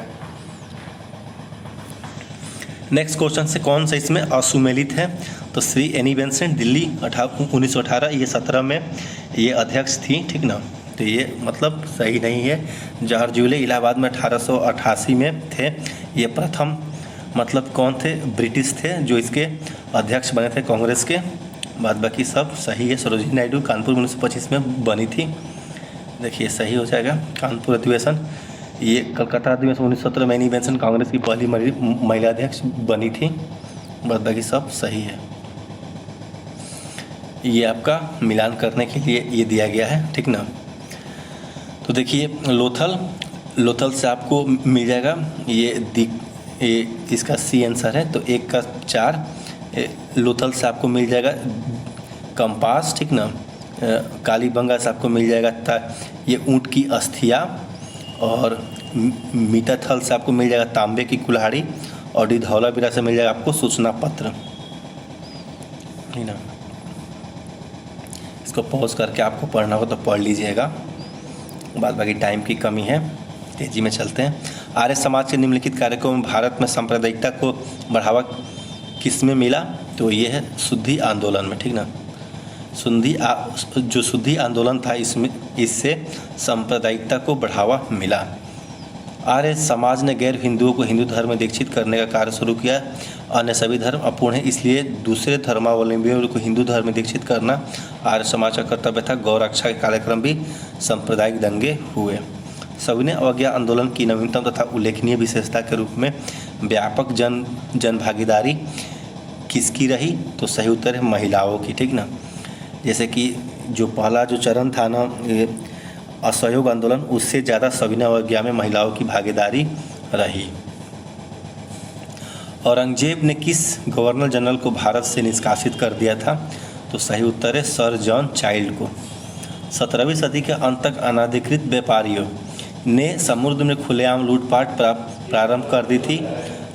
नेक्स्ट क्वेश्चन से कौन सा इसमें असुमेलित है? तो श्री एनी बेसेंट दिल्ली 1918, ये 17 में ये अध्यक्ष थी, ठीक ना। तो ये मतलब सही नहीं है। जवाहर जूले इलाहाबाद में 1888 में थे। ये प्रथम मतलब कौन थे? ब्रिटिश थे जो इसके अध्यक्ष बने थे कांग्रेस के। बाद बाकी सब सही है। सरोजिनी नायडू कानपुर 1925 में बनी थी। देखिए सही हो जाएगा। कानपुर अधिवेशन, ये कलकत्ता अधिवेशन 1917 में एनी बेसेंट कांग्रेस की पहली महिला अध्यक्ष बनी थी। बाद बाकी सब सही है। ये आपका मिलान करने के लिए ये दिया गया है, ठीक ना। तो देखिए लोथल से आपको मिल जाएगा ये इसका सी आंसर है। तो 1 का 4 लोथल से आपको मिल जाएगा कंपास, ठीक ना। कालीबंगा से आपको मिल जाएगा ये ऊँट की अस्थिया। और मीठाथल से आपको मिल जाएगा तांबे की कुल्हाड़ी। और धौलावीरा से मिल जाएगा आपको सूचना पत्र, ठीक ना। इसको पॉज करके आपको पढ़ना हो तो पढ़ लीजिएगा। बाद बाकी टाइम की कमी है, तेजी में चलते हैं। आर्य समाज के निम्नलिखित कार्यक्रमों में भारत में सांप्रदायिकता को बढ़ावा किसमें मिला? तो ये है शुद्धि आंदोलन में, ठीक ना। जो शुद्धि आंदोलन था इससे सांप्रदायिकता को बढ़ावा मिला। आर्य समाज ने गैर हिंदुओं को हिंदू धर्म में दीक्षित करने का कार्य शुरू किया। अन्य सभी धर्म अपूर्ण हैं, इसलिए दूसरे धर्मावलंबियों को हिंदू धर्म में दीक्षित करना आर्य समाज का कर्तव्य था। गौ रक्षा के कार्यक्रम भी सांप्रदायिक दंगे हुए। सविनय अवज्ञा आंदोलन की नवीनतम तथा उल्लेखनीय विशेषता के रूप में व्यापक जन भागीदारी किसकी रही? तो सही उत्तर है महिलाओं की, ठीक ना। जैसे कि जो पहला जो चरण था ना असहयोग आंदोलन, उससे ज़्यादा सविनय अवज्ञा में महिलाओं की भागीदारी रही। औरंगजेब ने किस गवर्नर जनरल को भारत से निष्कासित कर दिया था? तो सही उत्तर है सर जॉन चाइल्ड को। 17वीं सदी के अंत तक अनाधिकृत व्यापारियों ने समुद्र में खुलेआम लूटपाट प्रारंभ कर दी थी।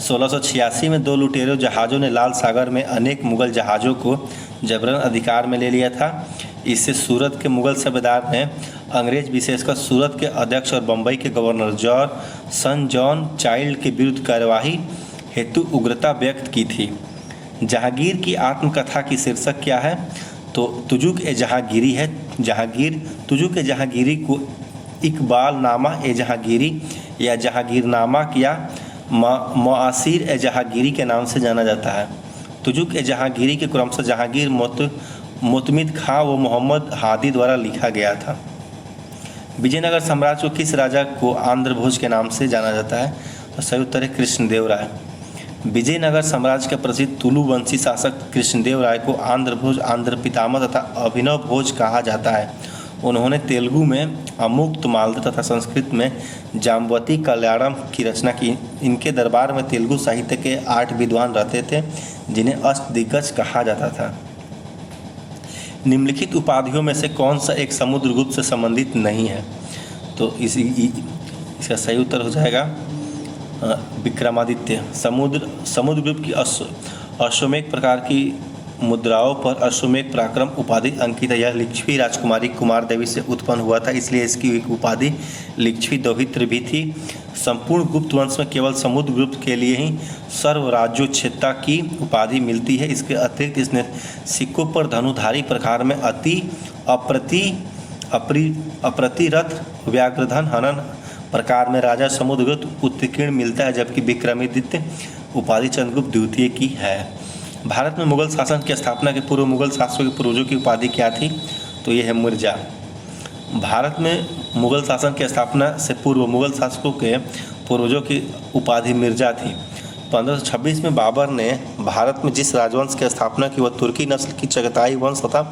1686 में 2 लुटेरों जहाज़ों ने लाल सागर में अनेक मुगल जहाज़ों को जबरन अधिकार में ले लिया था। इससे सूरत के मुगल सूबेदार ने अंग्रेज विशेषकर सूरत के अध्यक्ष और बम्बई के गवर्नर सर जॉन चाइल्ड के विरुद्ध कार्यवाही हेतु उग्रता व्यक्त की थी। जहांगीर की आत्मकथा की शीर्षक क्या है? तो तुजुक ए जहांगीरी है। तुजुक ए जहांगीरी को इकबाल नामा ए जहांगीरी या जहांगीरनामा या मुआसिर ए जहांगीरी के नाम से जाना जाता है। तुजुक ए जहांगीरी के क्रमशः जहांगीर मोतमिद खां व मोहम्मद हादी द्वारा लिखा गया था। विजयनगर साम्राज्य को किस राजा को आंध्र भोज के नाम से जाना जाता है? तो सही उत्तर है कृष्णदेव राय। विजयनगर साम्राज्य के प्रसिद्ध तुलु वंशी शासक कृष्णदेव राय को आंध्र भोज, आंध्र पितामह तथा अभिनव भोज कहा जाता है। उन्होंने तेलुगु में अमुक्त मालदा तथा संस्कृत में जाम्बवती कल्याणम की रचना की। इनके दरबार में तेलुगु साहित्य के 8 विद्वान रहते थे जिन्हें अष्टदिग्गज कहा जाता था। निम्नलिखित उपाधियों में से कौन सा एक समुद्रगुप्त से संबंधित नहीं है? तो इसका सही उत्तर हो जाएगा विक्रमादित्य। समुद्रगुप्त की अश्वमेध प्रकार की मुद्राओं पर अश्वमेध पराक्रम उपाधि अंकित है। यह लिच्छवी राजकुमारी कुमार देवी से उत्पन्न हुआ था, इसलिए इसकी एक उपाधि लिच्छवी दौहित्र भी थी। संपूर्ण गुप्त वंश में केवल समुद्रगुप्त के लिए ही सर्वराज्योच्छेदता की उपाधि मिलती है। इसके अतिरिक्त इसने सिक्कों पर धनुधारी प्रकार में अप्रतिरथ व्याघ्रधन हनन प्रकार में राजा समुद्रगुप्त उत्कीर्ण मिलता है, जबकि विक्रमादित्य उपाधि चंद्रगुप्त द्वितीय की है। भारत में मुगल शासन की स्थापना के पूर्व मुगल शासकों के पूर्वजों की उपाधि क्या थी? तो यह है मिर्जा। भारत में मुगल शासन की स्थापना से पूर्व मुगल शासकों के पूर्वजों की उपाधि मिर्जा थी। 1526 में बाबर ने भारत में जिस राजवंश की स्थापना की वह तुर्की नस्ल की चगताई वंश था,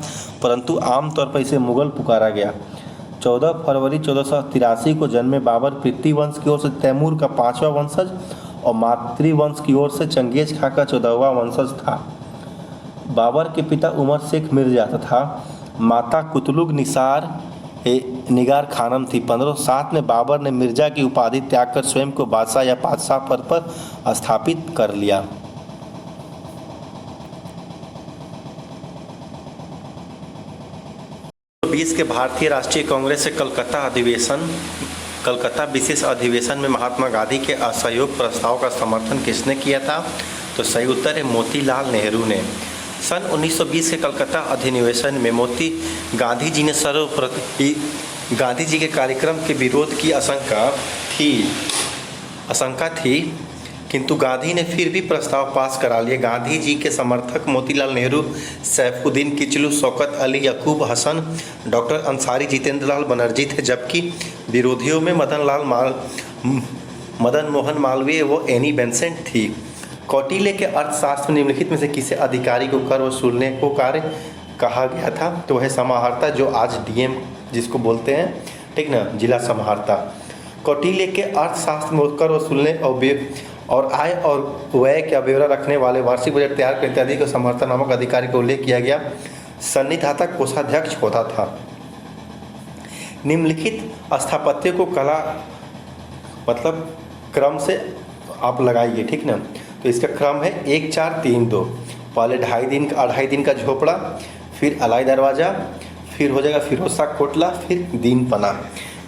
परंतु आमतौर पर इसे मुगल पुकारा गया। 14 फरवरी 1483 को जन्मे बाबर पृथ्वी वंश की ओर से तैमूर का 5वां वंशज और मातृवंश की ओर से चंगेज खां का 14वां वंशज था। बाबर के पिता उमर शेख मिर्जा तथा माता कुतलुग निगार खानम थी। 1507 में बाबर ने मिर्जा की उपाधि त्याग कर स्वयं को बादशाह या पातशाह पद पर स्थापित कर लिया। के भारतीय राष्ट्रीय कांग्रेस से कलकत्ता विशेष अधिवेशन में महात्मा गांधी के असहयोग प्रस्ताव का समर्थन किसने किया था? तो सही उत्तर है मोतीलाल नेहरू ने। सन 1920 के कलकत्ता अधिवेशन में गांधी जी ने गांधी जी के कार्यक्रम के विरोध की आशंका थी, किंतु गांधी ने फिर भी प्रस्ताव पास करा लिया। गांधी जी के समर्थक मोतीलाल नेहरू, सैफुद्दीन किचलू, शौकत अली, यकूब हसन, डॉक्टर अंसारी, जितेंद्र लाल बनर्जी थे, जबकि विरोधियों में मदन मोहन मालवीय व एनी बेसेंट थी। कौटिल्य के अर्थशास्त्र में निम्नलिखित में से किसी अधिकारी को कर वसूलने को कार्य कहा गया था? तो वह समाहर्ता, जो आज डीएम जिसको बोलते हैं, ठीक ना, जिला समाहर्ता। कौटिल्य के अर्थशास्त्र में कर वसूलने और आय और व्यय का ब्यौरा रखने वाले वार्षिक बजट तैयार करने इत्यादि को समहर्ता नामक अधिकारी का उल्लेख किया गया। सन्निधाता कोषाध्यक्ष होता था। निम्नलिखित स्थापत्य को कला मतलब क्रम से आप लगाइए, ठीक ना। तो इसका क्रम है 1 4 3 2। पहले 2.5 दिन का झोपड़ा, फिर अलाई दरवाज़ा, फिर हो जाएगा फिरोज शाह कोटला, फिर दीन पना।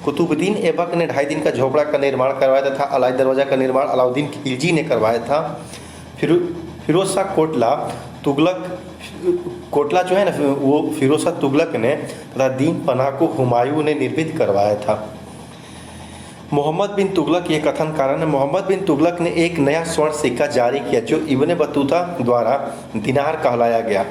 कुतुबुद्दीन ऐबक ने 2.5 दिन का झोपड़ा का निर्माण करवाया तथा अलाई दरवाज़ा का निर्माण अलाउद्दीन खिलजी ने करवाया था। फिर फिरोज शाह कोटला जो है ना, वो फिरोज शाह तुगलक ने तथा दीन पनाह को हुमायूं ने निर्मित करवाया था। मोहम्मद बिन तुगलक, ये कथन कारण है, मोहम्मद बिन तुगलक ने एक नया स्वर्ण सिक्का जारी किया जो इब्न बतूता द्वारा दिनार कहलाया गया।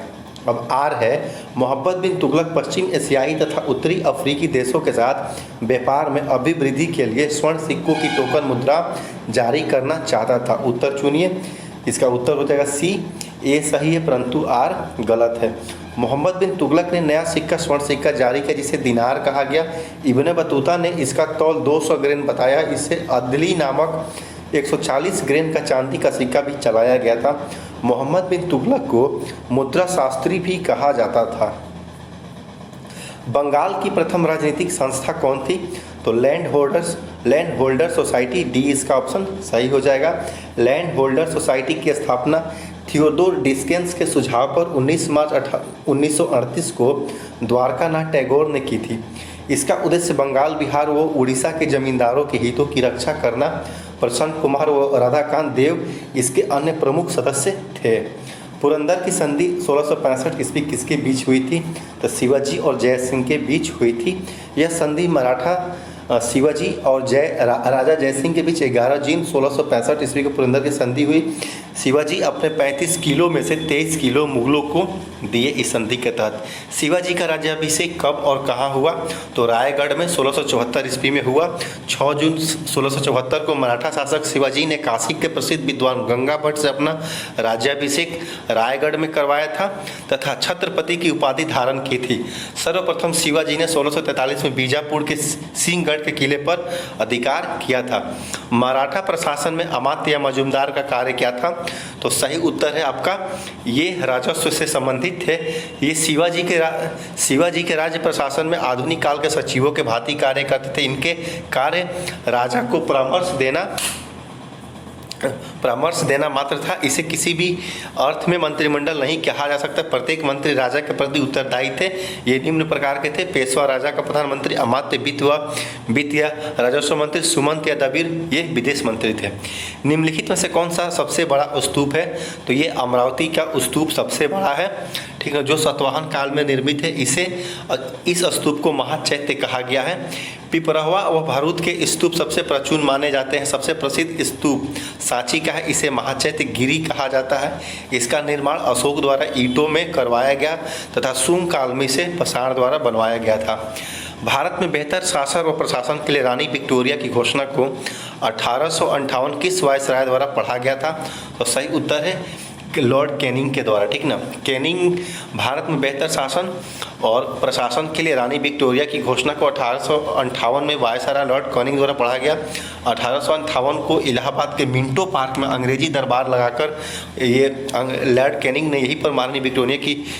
अब आर है, मोहम्मद बिन तुगलक पश्चिम एशियाई तथा उत्तरी अफ्रीकी देशों के साथ व्यापार में अभिवृद्धि के लिए स्वर्ण सिक्कों की टोकन मुद्रा जारी करना चाहता था। उत्तर चुनिए, इसका उत्तर हो जाएगा सी। ए सही है परंतु आर गलत है। मोहम्मद बिन तुगलक ने नया स्वर्ण सिक्का जारी किया जिसे दिनार कहा गया। इब्न बतूता ने इसका तौल 200 ग्रेन बताया। इससे अदली नामक 140 ग्रेन का चांदी का सिक्का भी चलाया गया था। मोहम्मद बिन तुगलक को मुद्रा शास्त्री भी कहा जाता था। बंगाल की प्रथम राजनीतिक संस्था कौन थी? तो लैंड होल्डर सोसाइटी, डी इसका ऑप्शन सही हो जाएगा। लैंड होल्डर सोसाइटी की स्थापना थियोडोर डिस्केंस के सुझाव पर 19 मार्च 1938 को द्वारकानाथ टैगोर ने की थी। इसका उद्देश्य बंगाल, बिहार व उड़ीसा के जमींदारों के हितों की रक्षा करना। प्रसन्न कुमार व राधाकांत देव इसके अन्य प्रमुख सदस्य थे। पुरंदर की संधि 1665 ईस्वी किसके बीच हुई थी? तो शिवाजी और जय सिंह के बीच हुई थी। यह संधि मराठा शिवाजी और राजा जय सिंह के बीच 11 जून 1665 ईस्वी को पुरंदर की संधि हुई। शिवाजी अपने 35 किलो में से 23 किलो मुगलों को दिए इस संधि के तहत। शिवाजी का राज्याभिषेक कब और कहाँ हुआ? तो रायगढ़ में 1674 ईस्वी में हुआ। 6 जून 1674 को मराठा शासक शिवाजी ने काशी के प्रसिद्ध विद्वान गंगा भट्ट से अपना राज्याभिषेक रायगढ़ में करवाया था तथा छत्रपति की उपाधि धारण की थी। सर्वप्रथम शिवाजी ने 1643 में बीजापुर के सिंहगढ़ के किले पर अधिकार किया था। मराठा प्रशासन में अमात्य या मजूमदार का कार्य क्या था? तो सही उत्तर है आपका ये राजस्व से संबंधित संबंधित थे। ये शिवाजी के राज्य प्रशासन में आधुनिक काल के सचिवों के भांति कार्य करते थे। इनके कार्य राजा को परामर्श देना मात्र था। इसे किसी भी अर्थ में मंत्रिमंडल नहीं कहा जा सकता। प्रत्येक मंत्री राजा के प्रति उत्तरदायी थे। ये निम्न प्रकार के थे: पेशवा राजा का प्रधानमंत्री, अमात्य वित्त या राजस्व मंत्री, सुमंत या दबीर ये विदेश मंत्री थे। निम्नलिखित में से कौन सा सबसे बड़ा स्तूप है? तो ये अमरावती का स्तूप सबसे बड़ा है, ठीक है, जो सातवाहन काल में निर्मित है। इस स्तूप को महाचैत्य कहा गया है। पिपरहवा व भरूच के स्तूप सबसे प्राचीन माने जाते हैं। सबसे प्रसिद्ध स्तूप सांची का है, इसे महाचैत्य गिरी कहा जाता है। इसका निर्माण अशोक द्वारा ईंटों में करवाया गया तथा शुंग काल में इसे पाषाण द्वारा बनवाया गया था। भारत में बेहतर शासन व प्रशासन के लिए रानी विक्टोरिया की घोषणा को 1858 किस वायसराय द्वारा पढ़ा गया था? तो सही उत्तर है लॉर्ड कैनिंग के द्वारा, ठीक ना। कैनिंग भारत में बेहतर शासन और प्रशासन के लिए रानी विक्टोरिया की घोषणा को 1858 में वायसराय लॉर्ड कैनिंग द्वारा पढ़ा गया। 1858 को इलाहाबाद के मिंटो पार्क में अंग्रेजी दरबार लगाकर ये लॉर्ड कैनिंग ने यहीं पर महारानी विक्टोरिया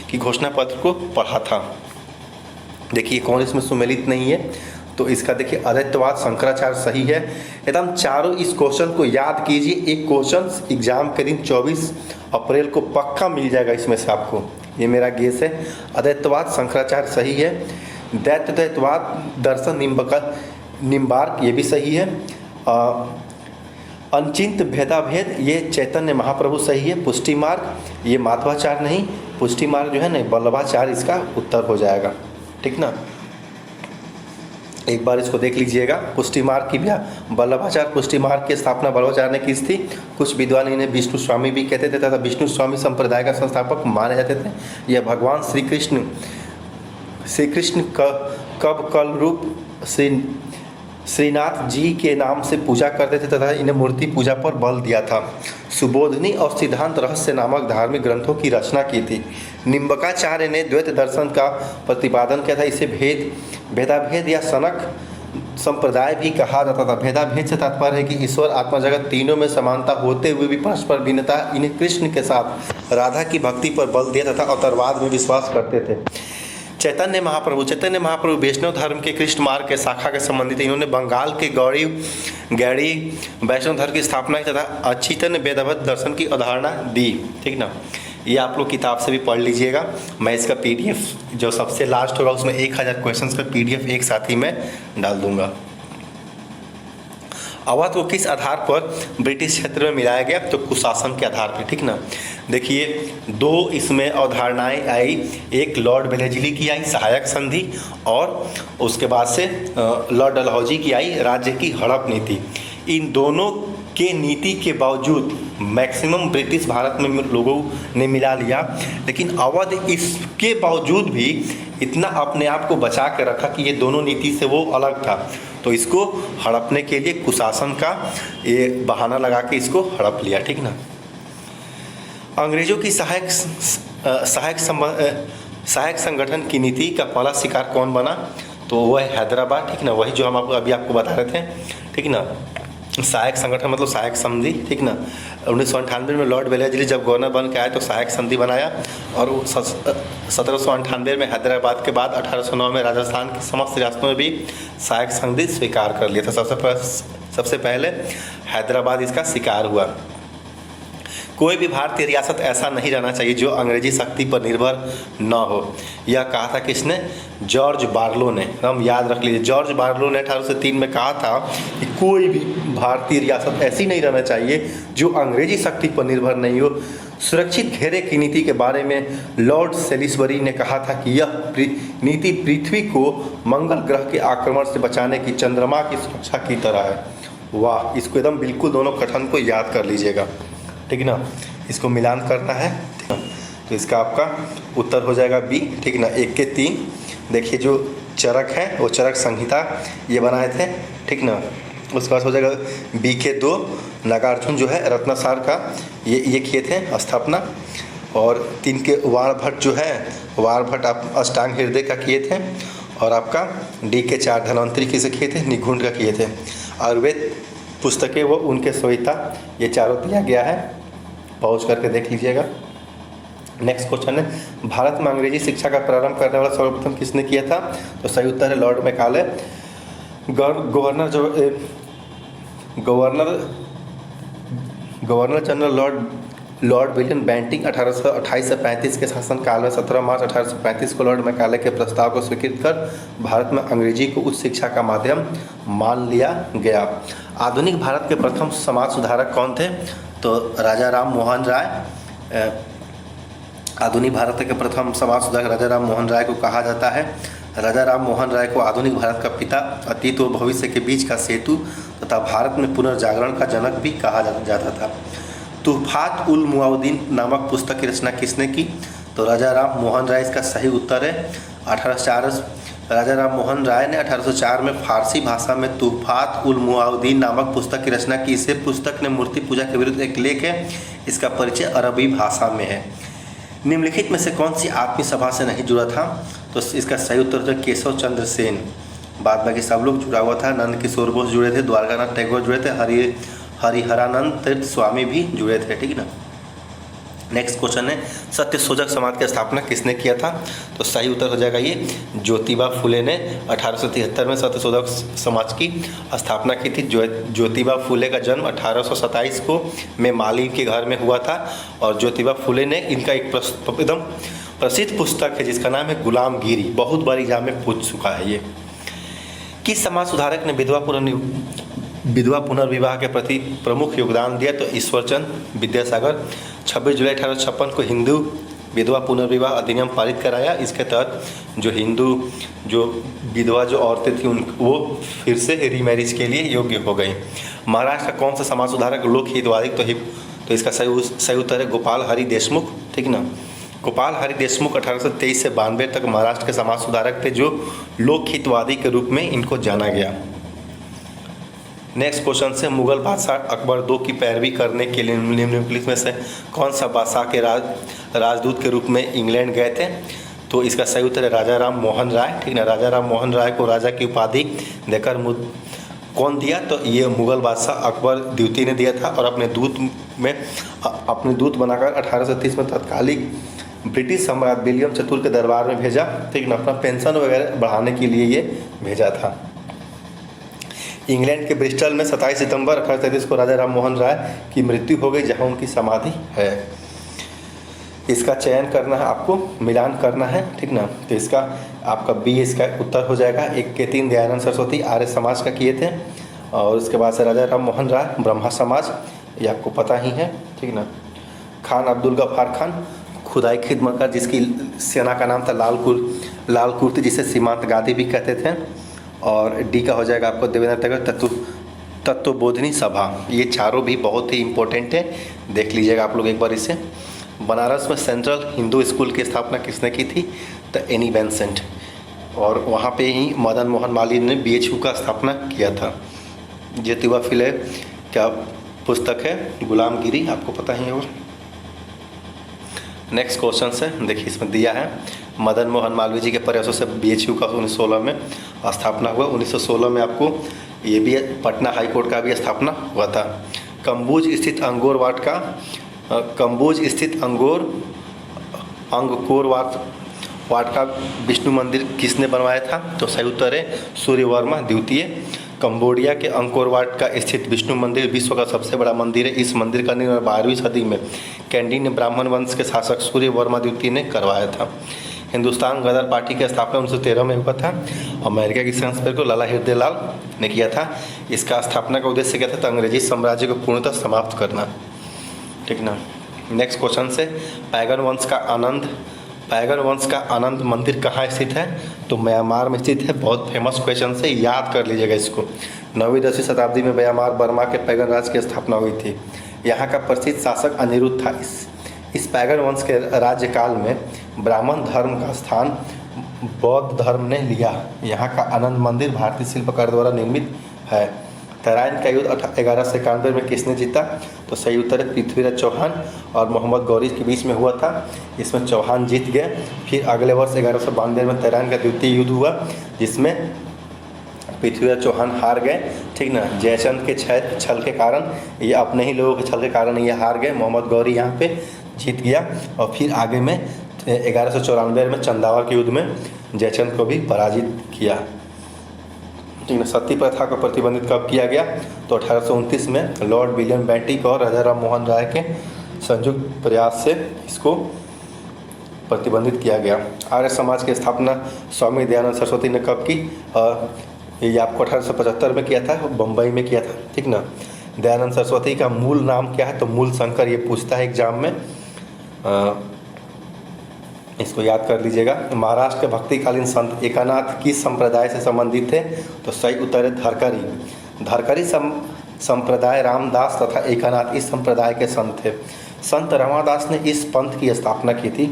की घोषणा पत्र को पढ़ा था। देखिए कौन इसमें सुमेलित नहीं है, तो इसका देखिए अद्वैतवाद शंकराचार्य सही है। एकदम चारों इस क्वेश्चन को याद कीजिए। एक क्वेश्चन एग्जाम के दिन 24 अप्रैल को पक्का मिल जाएगा इसमें से आपको, ये मेरा गेस है। अद्वैतवाद शंकराचार्य सही है। द्वैतवाद दर्शन निम्बार्क ये भी सही है। अनचिंत भेदाभेद ये चैतन्य महाप्रभु सही है। पुष्टि मार्ग ये माधवाचार्य नहीं, पुष्टि मार्ग जो है ना वल्लभाचार्य इसका उत्तर हो जाएगा, ठीक ना। एक बार इसको देख लीजिएगा। पुष्टि मार्ग की भी वल्लभाचार्य पुष्टि मार्ग की स्थापना वल्लभाचार्य ने की थी। कुछ विद्वान इन्हें विष्णु स्वामी भी कहते थे तथा विष्णु स्वामी संप्रदाय का संस्थापक माने जाते थे। यह भगवान श्री कृष्ण कब कल रूप श्रीनाथ जी के नाम से पूजा करते थे तथा इन्हें मूर्ति पूजा पर बल दिया था। सुबोधनी और सिद्धांत रहस्य नामक धार्मिक ग्रंथों की रचना की थी। निम्बकाचार्य ने द्वैत दर्शन का प्रतिपादन किया था। इसे भेदाभेद या सनक संप्रदाय भी कहा जाता था। भेदाभेद से तात्पर्य है कि ईश्वर आत्मा जगत तीनों में समानता होते हुए भी परस्पर भिन्नता। इन्हें कृष्ण के साथ राधा की भक्ति पर बल दिया तथा अवतारवाद में विश्वास करते थे। चैतन्य महाप्रभु वैष्णव धर्म के कृष्ण मार्ग के शाखा के संबंधित। इन्होंने बंगाल के गौड़ी वैष्णव धर्म की स्थापना की तथा अचैतन्य वेदांत दर्शन की अवधारणा दी, ठीक ना। ये आप लोग किताब से भी पढ़ लीजिएगा। मैं इसका PDF जो सबसे लास्ट होगा उसमें 1000 क्वेश्चंस का PDF एक साथ ही मैं डाल दूंगा। अवध को किस आधार पर ब्रिटिश क्षेत्र में मिलाया गया? तो कुशासन के आधार पर, ठीक ना। देखिए दो इसमें अवधारणाएं आई। एक लॉर्ड वेलेस्ली की आई सहायक संधि, और उसके बाद से लॉर्ड डलहौजी की आई राज्य की हड़प नीति। इन दोनों के नीति के बावजूद मैक्सिमम ब्रिटिश भारत में लोगों ने मिला लिया, लेकिन अवध इसके बावजूद भी इतना अपने आप को बचा कर रखा कि ये दोनों नीति से वो अलग था। तो इसको हड़पने के लिए कुशासन का ये बहाना लगा के इसको हड़प लिया, ठीक ना। अंग्रेजों की सहायक संगठन की नीति का पहला शिकार कौन बना? तो वह है हैदराबाद, ठीक ना। वही जो हम अभी आपको बता रहे थे, ठीक ना। सहायक संगठन मतलब सहायक संधि, ठीक ना। 1998 में लॉर्ड वेलेस्ली जब गवर्नर बन के आए तो सहायक संधि बनाया, और 1798 में हैदराबाद के बाद 1809 में राजस्थान की समस्त रियासतों में भी सहायक संधि स्वीकार कर लिया था। सबसे पहले हैदराबाद इसका शिकार हुआ। कोई भी भारतीय रियासत ऐसा नहीं रहना चाहिए जो अंग्रेजी शक्ति पर निर्भर न हो। यह कहा था किसने? जॉर्ज बार्लो ने। हम याद रख लीजिए, जॉर्ज बार्लो ने 1803 में कहा था कि कोई भी भारतीय रियासत ऐसी नहीं रहना चाहिए जो अंग्रेजी शक्ति पर निर्भर नहीं हो। सुरक्षित घेरे की नीति के बारे में लॉर्ड सेलिसबरी ने कहा था कि यह नीति पृथ्वी को मंगल ग्रह के आक्रमण से बचाने की चंद्रमा की सुरक्षा की तरह है। वाह, इसको एकदम बिल्कुल दोनों कथन को याद कर लीजिएगा, ठीक ना। इसको मिलान करना है, ठीक ना। तो इसका आपका उत्तर हो जाएगा बी, ठीक ना। 1 के 3। देखिए जो चरक है वो चरक संहिता ये बनाए थे, ठीक ना। उसके बाद हो जाएगा बी के 2। नागार्जुन जो है रत्नसार का ये किए थे स्थापना। और 3 के वारभट्ट जो है, वारभट्ट आप अष्टांग हृदय का किए थे। और आपका डी के 4 धन्वंतरी किसे किए थे? निघुंड का किए थे। आयुर्वेद पुस्तकें वो उनके संहिता, ये चारों दिया गया है, पॉज करके देख लीजिएगा। नेक्स्ट क्वेश्चन है, भारत में अंग्रेजी शिक्षा का प्रारंभ करने वाला सर्वप्रथम किसने किया था? तो सही उत्तर है Lord Macaulay. Governor general Lord William Bentinck 1828 से 35 के शासनकाल में 17 मार्च 1835 को लॉर्ड मैकाले के प्रस्ताव को स्वीकृत कर भारत में अंग्रेजी को उच्च शिक्षा का माध्यम मान लिया गया। आधुनिक भारत के प्रथम समाज सुधारक कौन थे? तो राजा राम मोहन राय। आधुनिक भारत के प्रथम समाज सुधारक राजा राम मोहन राय को कहा जाता है। राजा राम मोहन राय को आधुनिक भारत का पिता, अतीत व भविष्य के बीच का सेतु तथा भारत में पुनर्जागरण का जनक भी कहा जाता था। तुहफात उल मुआवदीन नामक पुस्तक की रचना किसने की? तो राजा राम मोहन राय इसका सही उत्तर है। 1804 राजा राम मोहन राय ने 1804 में फारसी भाषा में तुहफात उल मुआवदीन नामक पुस्तक की रचना की। इसे पुस्तक ने मूर्ति पूजा के विरुद्ध एक लेख है। इसका परिचय अरबी भाषा में है। निम्नलिखित में से कौन सी आत्मीय सभा से नहीं जुड़ा था? तो इसका सही उत्तर है केशव चंद्र सेन। बाद बाकी सब लोग जुड़ा हुआ था। नंद किशोर बोस जुड़े थे, द्वारकानाथ टैगोर जुड़े थे, हरिहरानंद तीर्थ स्वामी भी जुड़े थे। ठीक है ना। नेक्स्ट क्वेश्चन है, सत्य शोधक समाज की स्थापना किसने किया था? तो सही उत्तर हो जाएगा ये ज्योतिबा फुले ने 1873 में सत्य शोधक समाज की स्थापना की थी। ज्योतिबा फुले का जन्म 1827 को में माली के घर में हुआ था और ज्योतिबा फुले ने इनका एक एकदम प्रसिद्ध पुस्तक है जिसका नाम है गुलामगिरी, बहुत बार एग्जाम में पूछ चुका है ये। किस समाज सुधारक ने विधवा पुनर्विवाह के प्रति प्रमुख योगदान दिया? तो ईश्वरचंद विद्यासागर। 26 जुलाई 1856 को हिंदू विधवा पुनर्विवाह अधिनियम पारित कराया। इसके तहत जो विधवा औरतें थी वो फिर से रीमैरिज के लिए योग्य हो गई। महाराष्ट्र का कौन सा समाज सुधारक लोक हितवादी? तो इसका सही उत्तर है गोपाल हरि देशमुख। ठीक ना। गोपाल हरि देशमुख 1823 से 92 तक महाराष्ट्र के समाज सुधारक थे जो लोक हितवादी के रूप में इनको जाना गया। नेक्स्ट क्वेश्चन से, मुगल बादशाह अकबर II की पैरवी करने के लिए निम्नलिखित में से कौन सा बादशाह के राजदूत के रूप में इंग्लैंड गए थे? तो इसका सही उत्तर है राजा राम मोहन राय। ठीक ना। राजा राम मोहन राय को राजा की उपाधि देकर कौन दिया? तो ये मुगल बादशाह अकबर द्वितीय ने दिया था और अपने दूत बनाकर 1830 में तत्कालीन ब्रिटिश सम्राट विलियम चतुर्थ के दरबार में भेजा। ठीक ना। अपना पेंशन वगैरह बढ़ाने के लिए ये भेजा था। इंग्लैंड के ब्रिस्टल में 27 सितंबर 1833 को राजा राम मोहन राय की मृत्यु हो गई, जहां उनकी समाधि है। इसका चयन करना है आपको, मिलान करना है। ठीक ना। तो इसका आपका बी इसका उत्तर हो जाएगा। 1 के 3 दयानंद सरस्वती आर्य समाज का किए थे और उसके बाद से राजा राम मोहन राय ब्रह्मा समाज, ये आपको पता ही है। ठीक ना। खान अब्दुल गफ्फार खान खुदाई खिदमतगर, जिसकी सेना का नाम था लाल कुर्ती, जिसे सीमांत गांधी भी कहते थे। और डी का हो जाएगा आपको देवेंद्र टैगोर तत्वबोधिनी सभा। ये चारों भी बहुत ही इंपॉर्टेंट है, देख लीजिएगा आप लोग एक बार इसे। बनारस में सेंट्रल हिंदू स्कूल की स्थापना किसने की थी? तो एनी बेसेंट। और वहाँ पे ही मदन मोहन मालवीय ने BHU का स्थापना किया था। ज्योतिबा फुले क्या पुस्तक है? गुलामगिरी, आपको पता ही होगा। नेक्स्ट क्वेश्चन से देखिए, इसमें दिया है मदन मोहन मालवीय जी के प्रयासों से BHU का 1916 में स्थापना हुआ। 1916 में आपको ये भी पटना हाई कोर्ट का भी स्थापना हुआ था। कम्बोज स्थित अंगकोर वाट का विष्णु मंदिर किसने बनवाया था? तो सही उत्तर है सूर्यवर्मा द्वितीय। कंबोडिया के अंकोर वाट का स्थित विष्णु मंदिर विश्व का सबसे बड़ा मंदिर है। इस मंदिर का निर्माण 12वीं सदी में कैंडिन ब्राह्मण वंश के शासक सूर्यवर्मा द्वितीय ने करवाया था। हिंदुस्तान गदर पार्टी की स्थापना 1913 में हुआ था। अमेरिका की संस्कृति को लाला हृदयलाल ने किया था। इसका स्थापना का उद्देश्य क्या था? तो अंग्रेजी साम्राज्य को पूर्णतः समाप्त करना। ठीक ना। नेक्स्ट क्वेश्चन से, पैगन वंश का आनंद मंदिर कहाँ स्थित है? तो म्यांमार में स्थित है। बहुत फेमस क्वेश्चन से, याद कर लीजिएगा इसको। 9वीं-10वीं शताब्दी में म्यांमार बर्मा के पैगन राज की स्थापना हुई थी। यहाँ का प्रसिद्ध शासक अनिरुद्ध था। इस पैगन वंश के राज्यकाल में ब्राह्मण धर्म का स्थान बौद्ध धर्म ने लिया। यहाँ का आनंद मंदिर भारतीय शिल्पकार द्वारा निर्मित है। तराइन का युद्ध 1191 में किसने जीता? तो सही उत्तर है पृथ्वीराज चौहान और मोहम्मद गौरी के बीच में हुआ था। इसमें चौहान जीत गए। फिर अगले वर्ष 1192 में तराइन का द्वितीय युद्ध हुआ, जिसमें पृथ्वीराज चौहान हार गए। ठीक ना। जयचंद के छल के कारण, ये अपने ही लोगों के छल के कारण ये हार गए। मोहम्मद गौरी यहाँ पे जीत गया और फिर आगे में 1194 में चंदावर के युद्ध में जयचंद को भी पराजित किया। ठीक है। सती प्रथा को प्रतिबंधित कब किया गया? तो 1829 में लॉर्ड विलियम बेंटिक और राजा राम मोहन राय के संयुक्त प्रयास से इसको प्रतिबंधित किया गया। आर्य समाज की स्थापना स्वामी दयानंद सरस्वती ने कब की? ये आपको 1875 में किया था, बम्बई में किया था। ठीक ना। दयानंद सरस्वती का मूल नाम क्या है? तो मूल शंकर, ये पूछता है एग्जाम में, इसको याद कर लीजिएगा। महाराष्ट्र के भक्तिकालीन संत एकानाथ किस संप्रदाय से संबंधित थे? तो सही उत्तर है धरकरी। धरकरी संप्रदाय रामदास तथा एकानाथ इस संप्रदाय के संत थे। संत रामदास ने इस पंथ की स्थापना की थी।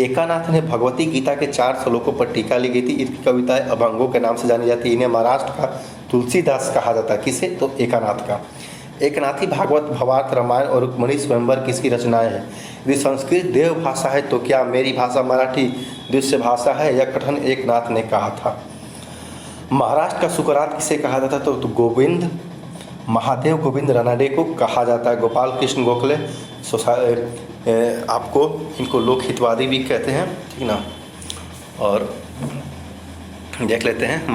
एकानाथ ने भगवती गीता के 4 श्लोकों पर टीका ली गई थी। इनकी कविताएं अभंगों के नाम से जानी जाती है। इन्हें महाराष्ट्र का तुलसीदास कहा जाता है। किसे? तो एकानाथ का। एकनाथी भागवत, भवार्थ, रामायण और रुक्मिणी स्वयंवर किसकी रचनाएं हैं? यदि संस्कृत देव भाषा है तो क्या मेरी भाषा मराठी दृश्य भाषा है? यह कथन एकनाथ ने कहा था। महाराष्ट्र का सुकरात किसे कहा जाता? तो गोविंद महादेव गोविंद रानडे को कहा जाता है। गोपाल कृष्ण गोखले आपको इनको लोक हितवादी भी कहते हैं। ठीक ना। और देख लेते हैं,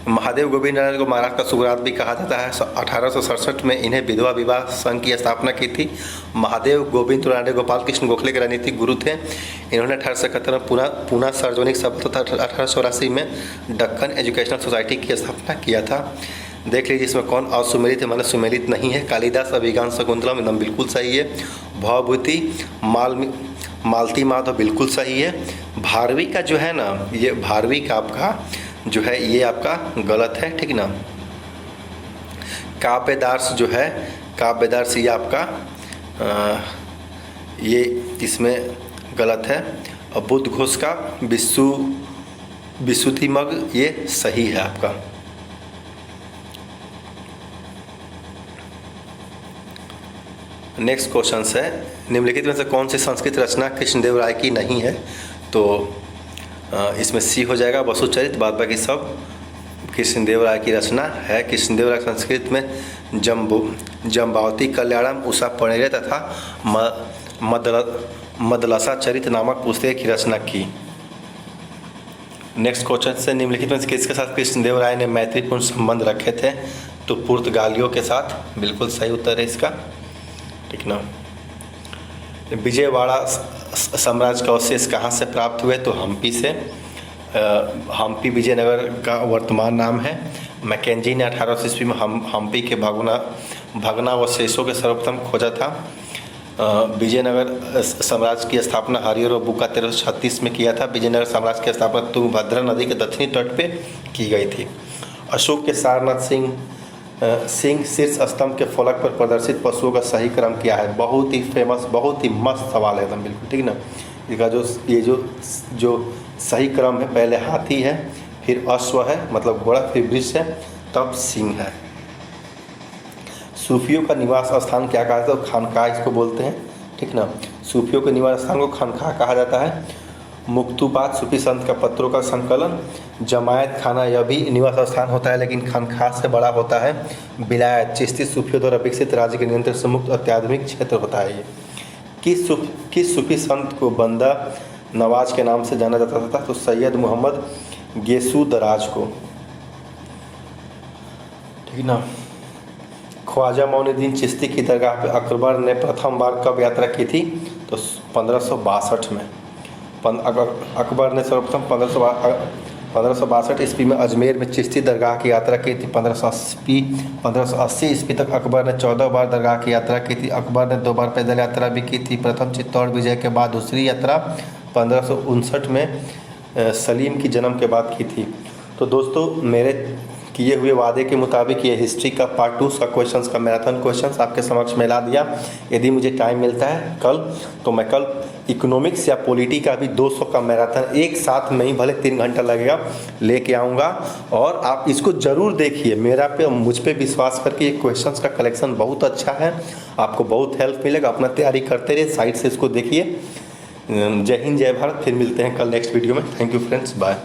महादेव गोविंद रानडे को महाराष्ट्र का सुकरात भी कहा जाता है। 1867 में इन्हें विधवा विवाह संघ की स्थापना की थी। महादेव गोविंद रानडे गोपाल कृष्ण गोखले के राजनीतिक गुरु थे। इन्होंने 1871 में पूना सार्वजनिक सभा तथा 1884 में दक्कन एजुकेशनल सोसाइटी की स्थापना किया था। देख लीजिए इसमें कौन असुमेलित है, माना सुमेलित नहीं है। कालिदास अभिज्ञान शकुंतलम एकदम बिल्कुल सही है। भवभूति मालती माधव बिल्कुल सही है। भारवी का जो है ना, ये भारवी का आपका जो है ये आपका गलत है। ठीक ना। काव्यदार्श जो है, काव्यदार्श ये आपका ये इसमें गलत है। और बुद्ध घोष का विशुद्धिमग ये सही है आपका। नेक्स्ट क्वेश्चन है, निम्नलिखित में से कौन सी संस्कृत रचना कृष्णदेव राय की नहीं है? तो इसमें सी हो जाएगा वसुचरित, बाद बाकी सब कृष्णदेव राय की रचना है। कृष्णदेव राय संस्कृत में जम्बावती कल्याणम, उषा पणिरे तथा मदलसा चरित नामक पुस्तक की रचना की। नेक्स्ट क्वेश्चन से, निम्नलिखित में से किसके साथ कृष्णदेव राय ने मैत्रीपूर्ण संबंध रखे थे? तो पुर्तगालियों के साथ बिल्कुल सही उत्तर है इसका। ठीक ना। विजयवाड़ा साम्राज्य का अवशेष कहाँ से प्राप्त हुए? तो हम्पी से। हम्पी विजयनगर का वर्तमान नाम है। मैकेंजी ने 1800 ईस्वी में हम्पी के भग्नावशेषों के सर्वप्रथम खोजा था। विजयनगर साम्राज्य की स्थापना हरिहर बुक्का 1336 में किया था। विजयनगर साम्राज्य की स्थापना तुंगभद्रा नदी के दक्षिणी तट पे की गई थी। अशोक के सारनाथ सिंह शीर्ष स्तंभ के फलक पर प्रदर्शित पशुओं का सही क्रम क्या है? बहुत ही फेमस, बहुत ही मस्त सवाल है एकदम बिल्कुल। ठीक ना। इसका जो सही क्रम है, पहले हाथी है, फिर अश्व है मतलब घोड़ा, फिर वृक्ष है, तब सिंह है। सूफियों का निवास स्थान क्या कहा जाता है? तो खानकाह इसको बोलते हैं। ठीक ना। सूफियों के निवास स्थान को खानकाह कहा जाता है। मुक्तुबात सूफी संत का पत्रों का संकलन। जमायत खाना यह भी निवास स्थान होता है लेकिन खानकाह से बड़ा होता है। विलायत चिश्ती सूफियों द्वारा विकसित राज्य के नियंत्रण से मुक्त अत्याधुनिक क्षेत्र होता है। ये किस सूफी संत को बंदा नवाज के नाम से जाना जाता था? तो सैयद मोहम्मद गेसू दराज को। ठीक ना। ख्वाजा मोइनुद्दीन चिश्ती की दरगाह पर अकबर ने प्रथम बार कब यात्रा की थी? तो 1562 में। अकबर ने सर्वप्रथम 1562 ईस्वी में अजमेर में चिश्ती दरगाह की यात्रा की थी। 1580 ईस्वी तक अकबर ने 14 बार दरगाह की यात्रा की थी। अकबर ने 2 बार पैदल यात्रा भी की थी। प्रथम चित्तौड़ विजय के बाद दूसरी यात्रा 1559 में सलीम की जन्म के बाद की थी। तो दोस्तों मेरे किए हुए वादे के मुताबिक ये हिस्ट्री का पार्ट 2 का क्वेश्चंस का मैराथन क्वेश्चंस आपके समक्ष में ला दिया। यदि मुझे टाइम मिलता है कल तो मैं कल इकोनॉमिक्स या पॉलिटी का भी 200 का मैराथन एक साथ में ही, भले 3 घंटा लगेगा, लेके आऊँगा। और आप इसको ज़रूर देखिए, मुझ पे विश्वास करके ये क्वेश्चंस का कलेक्शन बहुत अच्छा है, आपको बहुत हेल्प मिलेगा। अपना तैयारी करते रहिए, साइड से इसको देखिए। जय हिंद, जय भारत। फिर मिलते हैं कल नेक्स्ट वीडियो में। Thank you friends, bye.